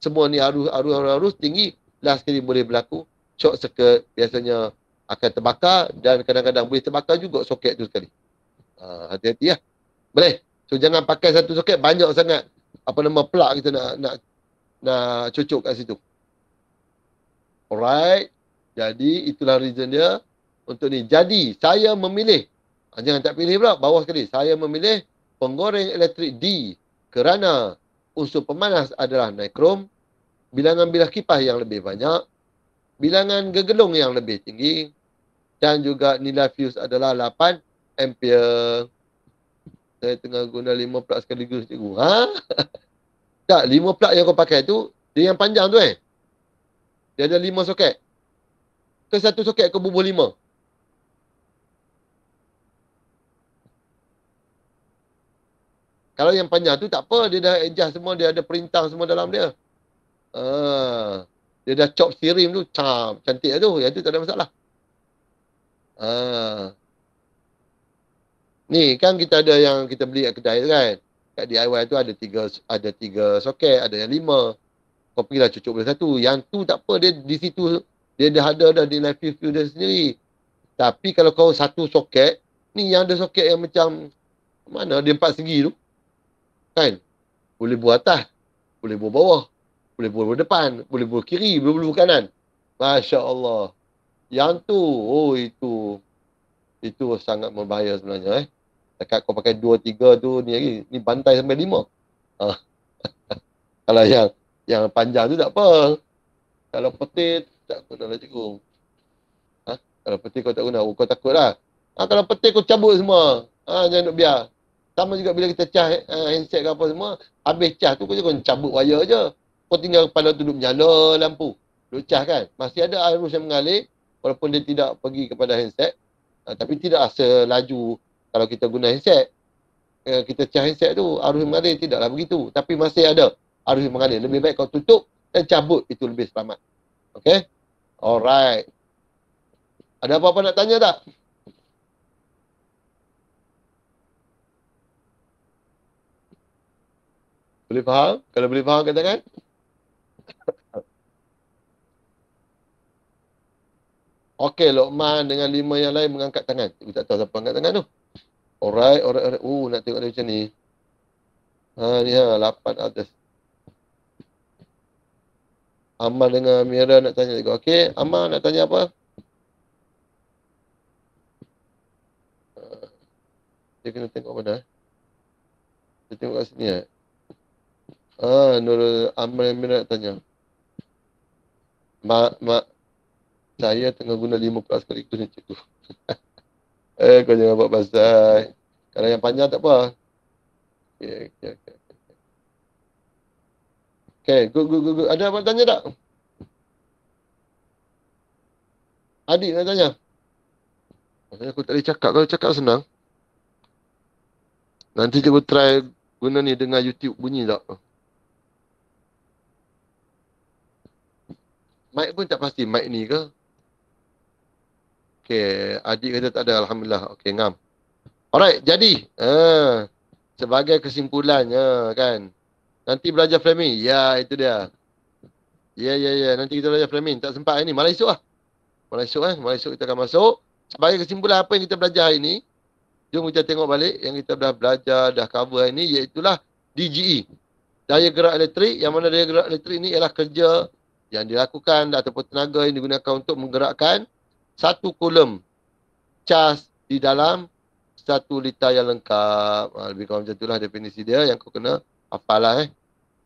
semua ni arus tinggi, last sekali boleh berlaku short circuit, biasanya akan terbakar dan kadang-kadang boleh terbakar juga soket tu sekali. Hati-hati lah. Boleh. So jangan pakai satu soket banyak sangat. Plug kita nak cucuk kat situ. Alright. Jadi itulah reason dia untuk ni. Jadi saya memilih. Jangan tak pilih pula. Bawah sekali. Saya memilih penggoreng elektrik D kerana unsur pemanas adalah nikrom. Bilangan bilah kipas yang lebih banyak. Bilangan gegelung yang lebih tinggi. Dan juga nilai fuse adalah 8 ampere. Saya tengah guna 5 plug sekaligus, cikgu. Tak, 5 plug yang kau pakai tu, dia yang panjang tu Dia ada 5 soket. Ke satu soket kau bubuh 5. Kalau yang panjang tu tak apa, dia dah adjust semua, dia ada perintah semua dalam dia. Dia dah chop steering tu, cantik lah tu. Yang tu tak ada masalah. Ni kan kita ada yang kita beli kat kedai tu kan. Kat DIY tu ada 3 soket, ada yang 5. Kau pergilah cucuk boleh satu. Yang tu tak apa, dia di situ dia dah ada nilai fuse dia sendiri. Tapi kalau kau satu soket, ni yang ada soket yang macam mana dia 4 segi tu. Kan? Boleh buat atas, boleh buat bawah, boleh buat depan, boleh buat kiri, boleh buat kanan. Masya-Allah. Yang tu, itu sangat berbahaya sebenarnya Dekat kau pakai 2 3 tu ni lagi, ni bantai sampai 5. Kalau yang panjang tu tak apa. Kalau peti tak gunalah cikgu. Ha? Kalau peti kau tak guna, kau takut lah. Kalau peti kau cabut semua. Jangan duk biar. Sama juga bila kita cas handset ke apa semua, habis cas tu kau jangan cabut wire je. Kau tinggal kepala tu duduk menyala lampu. Duk cas kan. Masih ada arus yang mengalir walaupun dia tidak pergi kepada handset. Tapi tidak selaju kalau kita guna handset. Kita cas handset tu, arus yang mengalir tidaklah begitu. Tapi masih ada arus yang mengalir. Lebih baik kau tutup dan cabut, itu lebih selamat. Okay? Alright. Ada apa-apa nak tanya tak? Boleh faham? Kalau boleh faham, katakan. Okey, Lokman dengan 5 yang lain mengangkat tangan. Aku tak tahu siapa angkat tangan tu. Alright. Nak tengok dia macam ni. Ni 8 atas. Amal dengan Mira nak tanya juga. Okey, Amal nak tanya apa? Dia kena tengok mana? Dia tengok kat sini Nurul Amal Mira nak tanya. Mak, saya tengah guna 5 kelas sekaligus ni cikgu. Kau jangan buat pasal. Kalau yang panjang tak apa. Okay, good. Ada apa tanya tak? Adik nak tanya. Aku tak boleh cakap. Kalau cakap senang. Nanti cikgu try guna ni dengan YouTube bunyi tak? Mic pun tak pasti. Mic ni ke? Okay, adik kata tak ada. Alhamdulillah. Okay, ngam. Alright, jadi. Sebagai kesimpulannya kan. Nanti belajar framing. Ya, itu dia. Ya. Nanti kita belajar framing. Tak sempat hari ni. Malah esok lah. Malah esok kita akan masuk. Sebagai kesimpulan apa yang kita belajar hari ni. Jom kita tengok balik yang kita dah belajar, dah cover hari ni. Iaitulah DGE. Daya gerak elektrik. Yang mana daya gerak elektrik ni ialah kerja yang dilakukan ataupun tenaga yang digunakan untuk menggerakkan satu kolom cas di dalam 1 liter yang lengkap. Lebih kurang macam itulah definisi dia yang kau kena hafal lah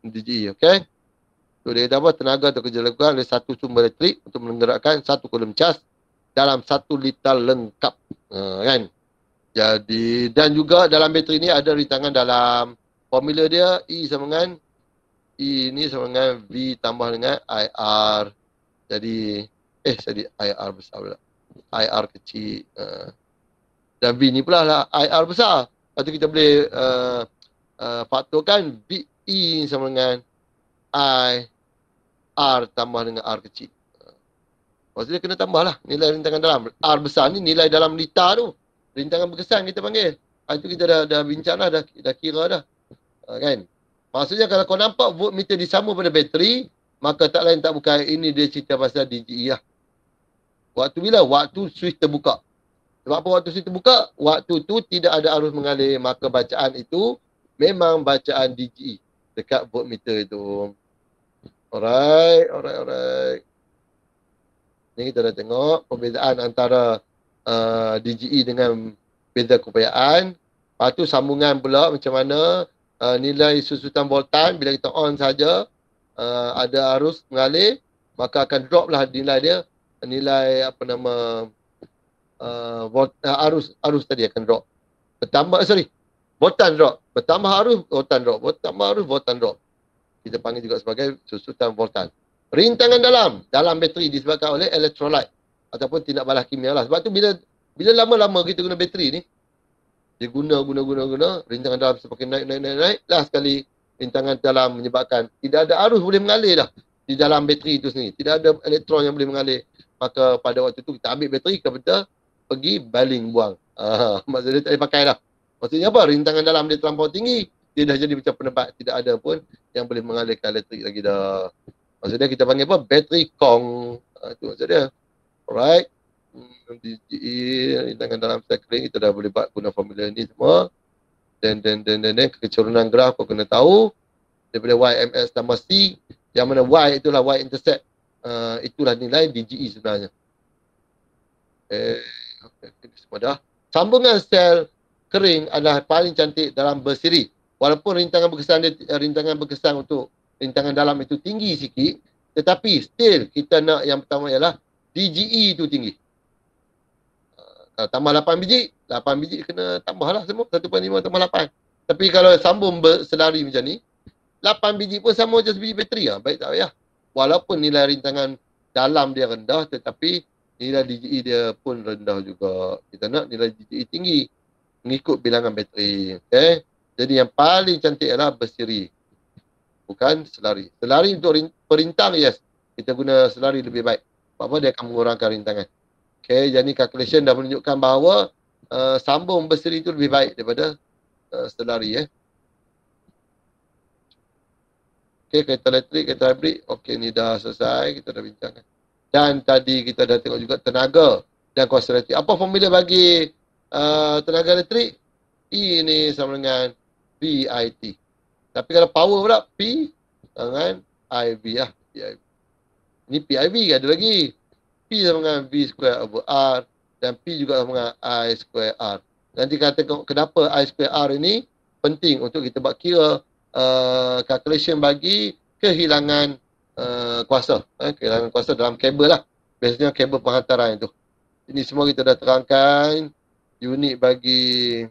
DGE, okay? So, dia kata apa? Tenaga atau kerja dilakukan oleh satu sumber elektrik untuk menggerakkan satu kolom cas dalam 1 liter lengkap. Kan? Jadi, dan juga dalam bateri ni ada rintangan dalam formula dia, E sama dengan E ni sama dengan V tambah dengan IR. Jadi, IR besar pula. IR kecil. Dan V ni pula lah IR besar. Lepas tu kita boleh faktorkan V E sama dengan I R tambah dengan R kecil. Maksudnya kena tambah lah nilai rintangan dalam. R besar ni nilai dalam liter tu. Rintangan berkesan kita panggil. Itu kita dah bincang lah, dah kira dah. Kan? Maksudnya kalau kau nampak voltmeter disambung pada bateri, maka tak lain tak bukan ini dia cerita pasal DGE lah. Waktu bila? Waktu switch terbuka. Sebab apa waktu switch terbuka? Waktu tu tidak ada arus mengalir. Maka bacaan itu memang bacaan DGE dekat voltmeter itu. Alright. Ni kita dah tengok perbezaan antara DGE dengan beza keupayaan. Lepas tu sambungan pula macam mana nilai susutan voltan bila kita on saja ada arus mengalir, maka akan drop lah nilai dia. Nilai arus tadi akan drop. Voltan drop. Bertambah arus, voltan drop. Bertambah arus, voltan drop. Kita panggil juga sebagai susutan voltan. Rintangan dalam bateri disebabkan oleh elektrolit ataupun tindak balas kimia lah. Sebab tu bila lama-lama kita guna bateri ni, dia guna, rintangan dalam semakin naik. Last sekali rintangan dalam menyebabkan tidak ada arus boleh mengalir dah di dalam bateri itu sendiri. Tidak ada elektron yang boleh mengalir. Maka pada waktu tu kita ambil bateri, kita pergi baling buang. Maksudnya tak boleh pakai dah. Maksudnya apa? Rintangan dalam dia terlampau tinggi. Dia dah jadi macam penebat. Tidak ada pun yang boleh mengalirkan elektrik lagi dah. Maksudnya kita panggil apa? Bateri Kong. Itu maksudnya. Alright. Rintangan dalam cycling kita dah boleh buat guna formula ni semua. Dan kecurunan graf kau kena tahu. Daripada YMS tambah C. Yang mana Y itulah Y-intercept. Itulah nilai DGE sebenarnya. Semua dah. Sambungan sel kering adalah paling cantik dalam bersiri. Walaupun rintangan berkesan untuk rintangan dalam itu tinggi sikit, tetapi still kita nak yang pertama ialah DGE itu tinggi. Kalau tambah 8 biji, 8 biji kena tambahlah semua 1.5 tambah 8. Tapi kalau sambung berselari macam ni, 8 biji pun sama je sebiji bateri lah. Baik tak payah. Walaupun nilai rintangan dalam dia rendah, tetapi nilai DGE dia pun rendah juga. Kita nak nilai DGE tinggi mengikut bilangan bateri. Okay? Jadi yang paling cantik adalah bersiri. Bukan selari. Selari untuk perintang, yes. Kita guna selari lebih baik. Sebab dia akan mengurangkan rintangan. Okay, jadi calculation dah menunjukkan bahawa sambung berseri itu lebih baik daripada selari. Okay, kereta elektrik, kereta hybrid. Okay, ni dah selesai. Kita dah bincangkan. Dan tadi kita dah tengok juga tenaga dan kuasa elektrik. Apa formula bagi tenaga elektrik? E ni sama dengan VIT. Tapi kalau power pula, P dengan IV lah. PIV. Ini PIV ada lagi. P sama dengan V square over R dan P juga sama dengan I square R. Nanti kita tengok kenapa I square R ini penting untuk kita buat kira calculation bagi kehilangan kuasa. Kehilangan kuasa dalam kabel lah. Biasanya kabel penghantaran itu. Ini semua kita dah terangkan. Unit bagi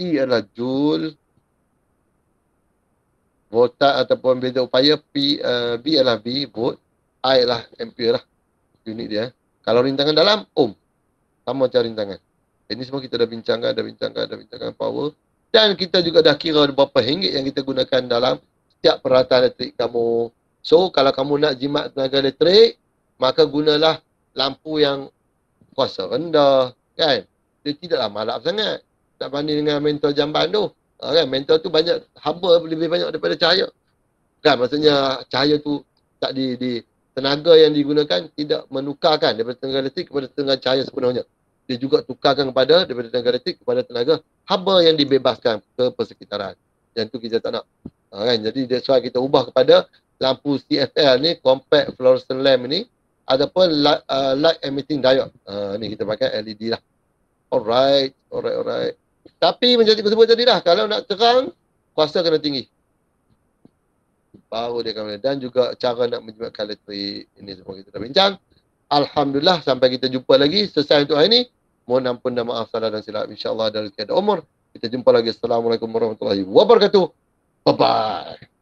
E adalah Joule. Voltage ataupun beza upaya B adalah V, volt. I adalah ampere lah. Unit dia. Kalau rintangan dalam, ohm. Sama macam rintangan. Ini semua kita dah bincangkan power. Dan kita juga dah kira berapa ringgit yang kita gunakan dalam setiap peralatan elektrik kamu. So, kalau kamu nak jimat tenaga elektrik, maka gunalah lampu yang kuasa rendah. Kan? Dia tidaklah malap sangat. Tak banding dengan mentol jamban tu. Kan? Mentol tu banyak, haba lebih banyak daripada cahaya. Kan? Maksudnya cahaya tu tak tenaga yang digunakan tidak menukarkan daripada tenaga elektrik kepada tenaga cahaya sepenuhnya. Dia juga tukarkan daripada tenaga elektrik kepada tenaga haba yang dibebaskan ke persekitaran. Yang tu kita tak nak. Kan? Jadi that's why kita ubah kepada lampu CFL ni, compact fluorescent lamp ni, ataupun light emitting diode. Ni kita pakai LED lah. Alright. Tapi macam cikgu sebut tadi dah, kalau nak terang, kuasa kena tinggi. Baru dia akan, dan juga cara nak menjimatkan elektrik. Ini semua kita dah bincang. Alhamdulillah, sampai kita jumpa lagi. Selesai untuk hari ini. Mohon ampun dan maaf salah dan silap. InsyaAllah dari rezeki ada umur. Kita jumpa lagi. Assalamualaikum warahmatullahi wabarakatuh. Bye-bye.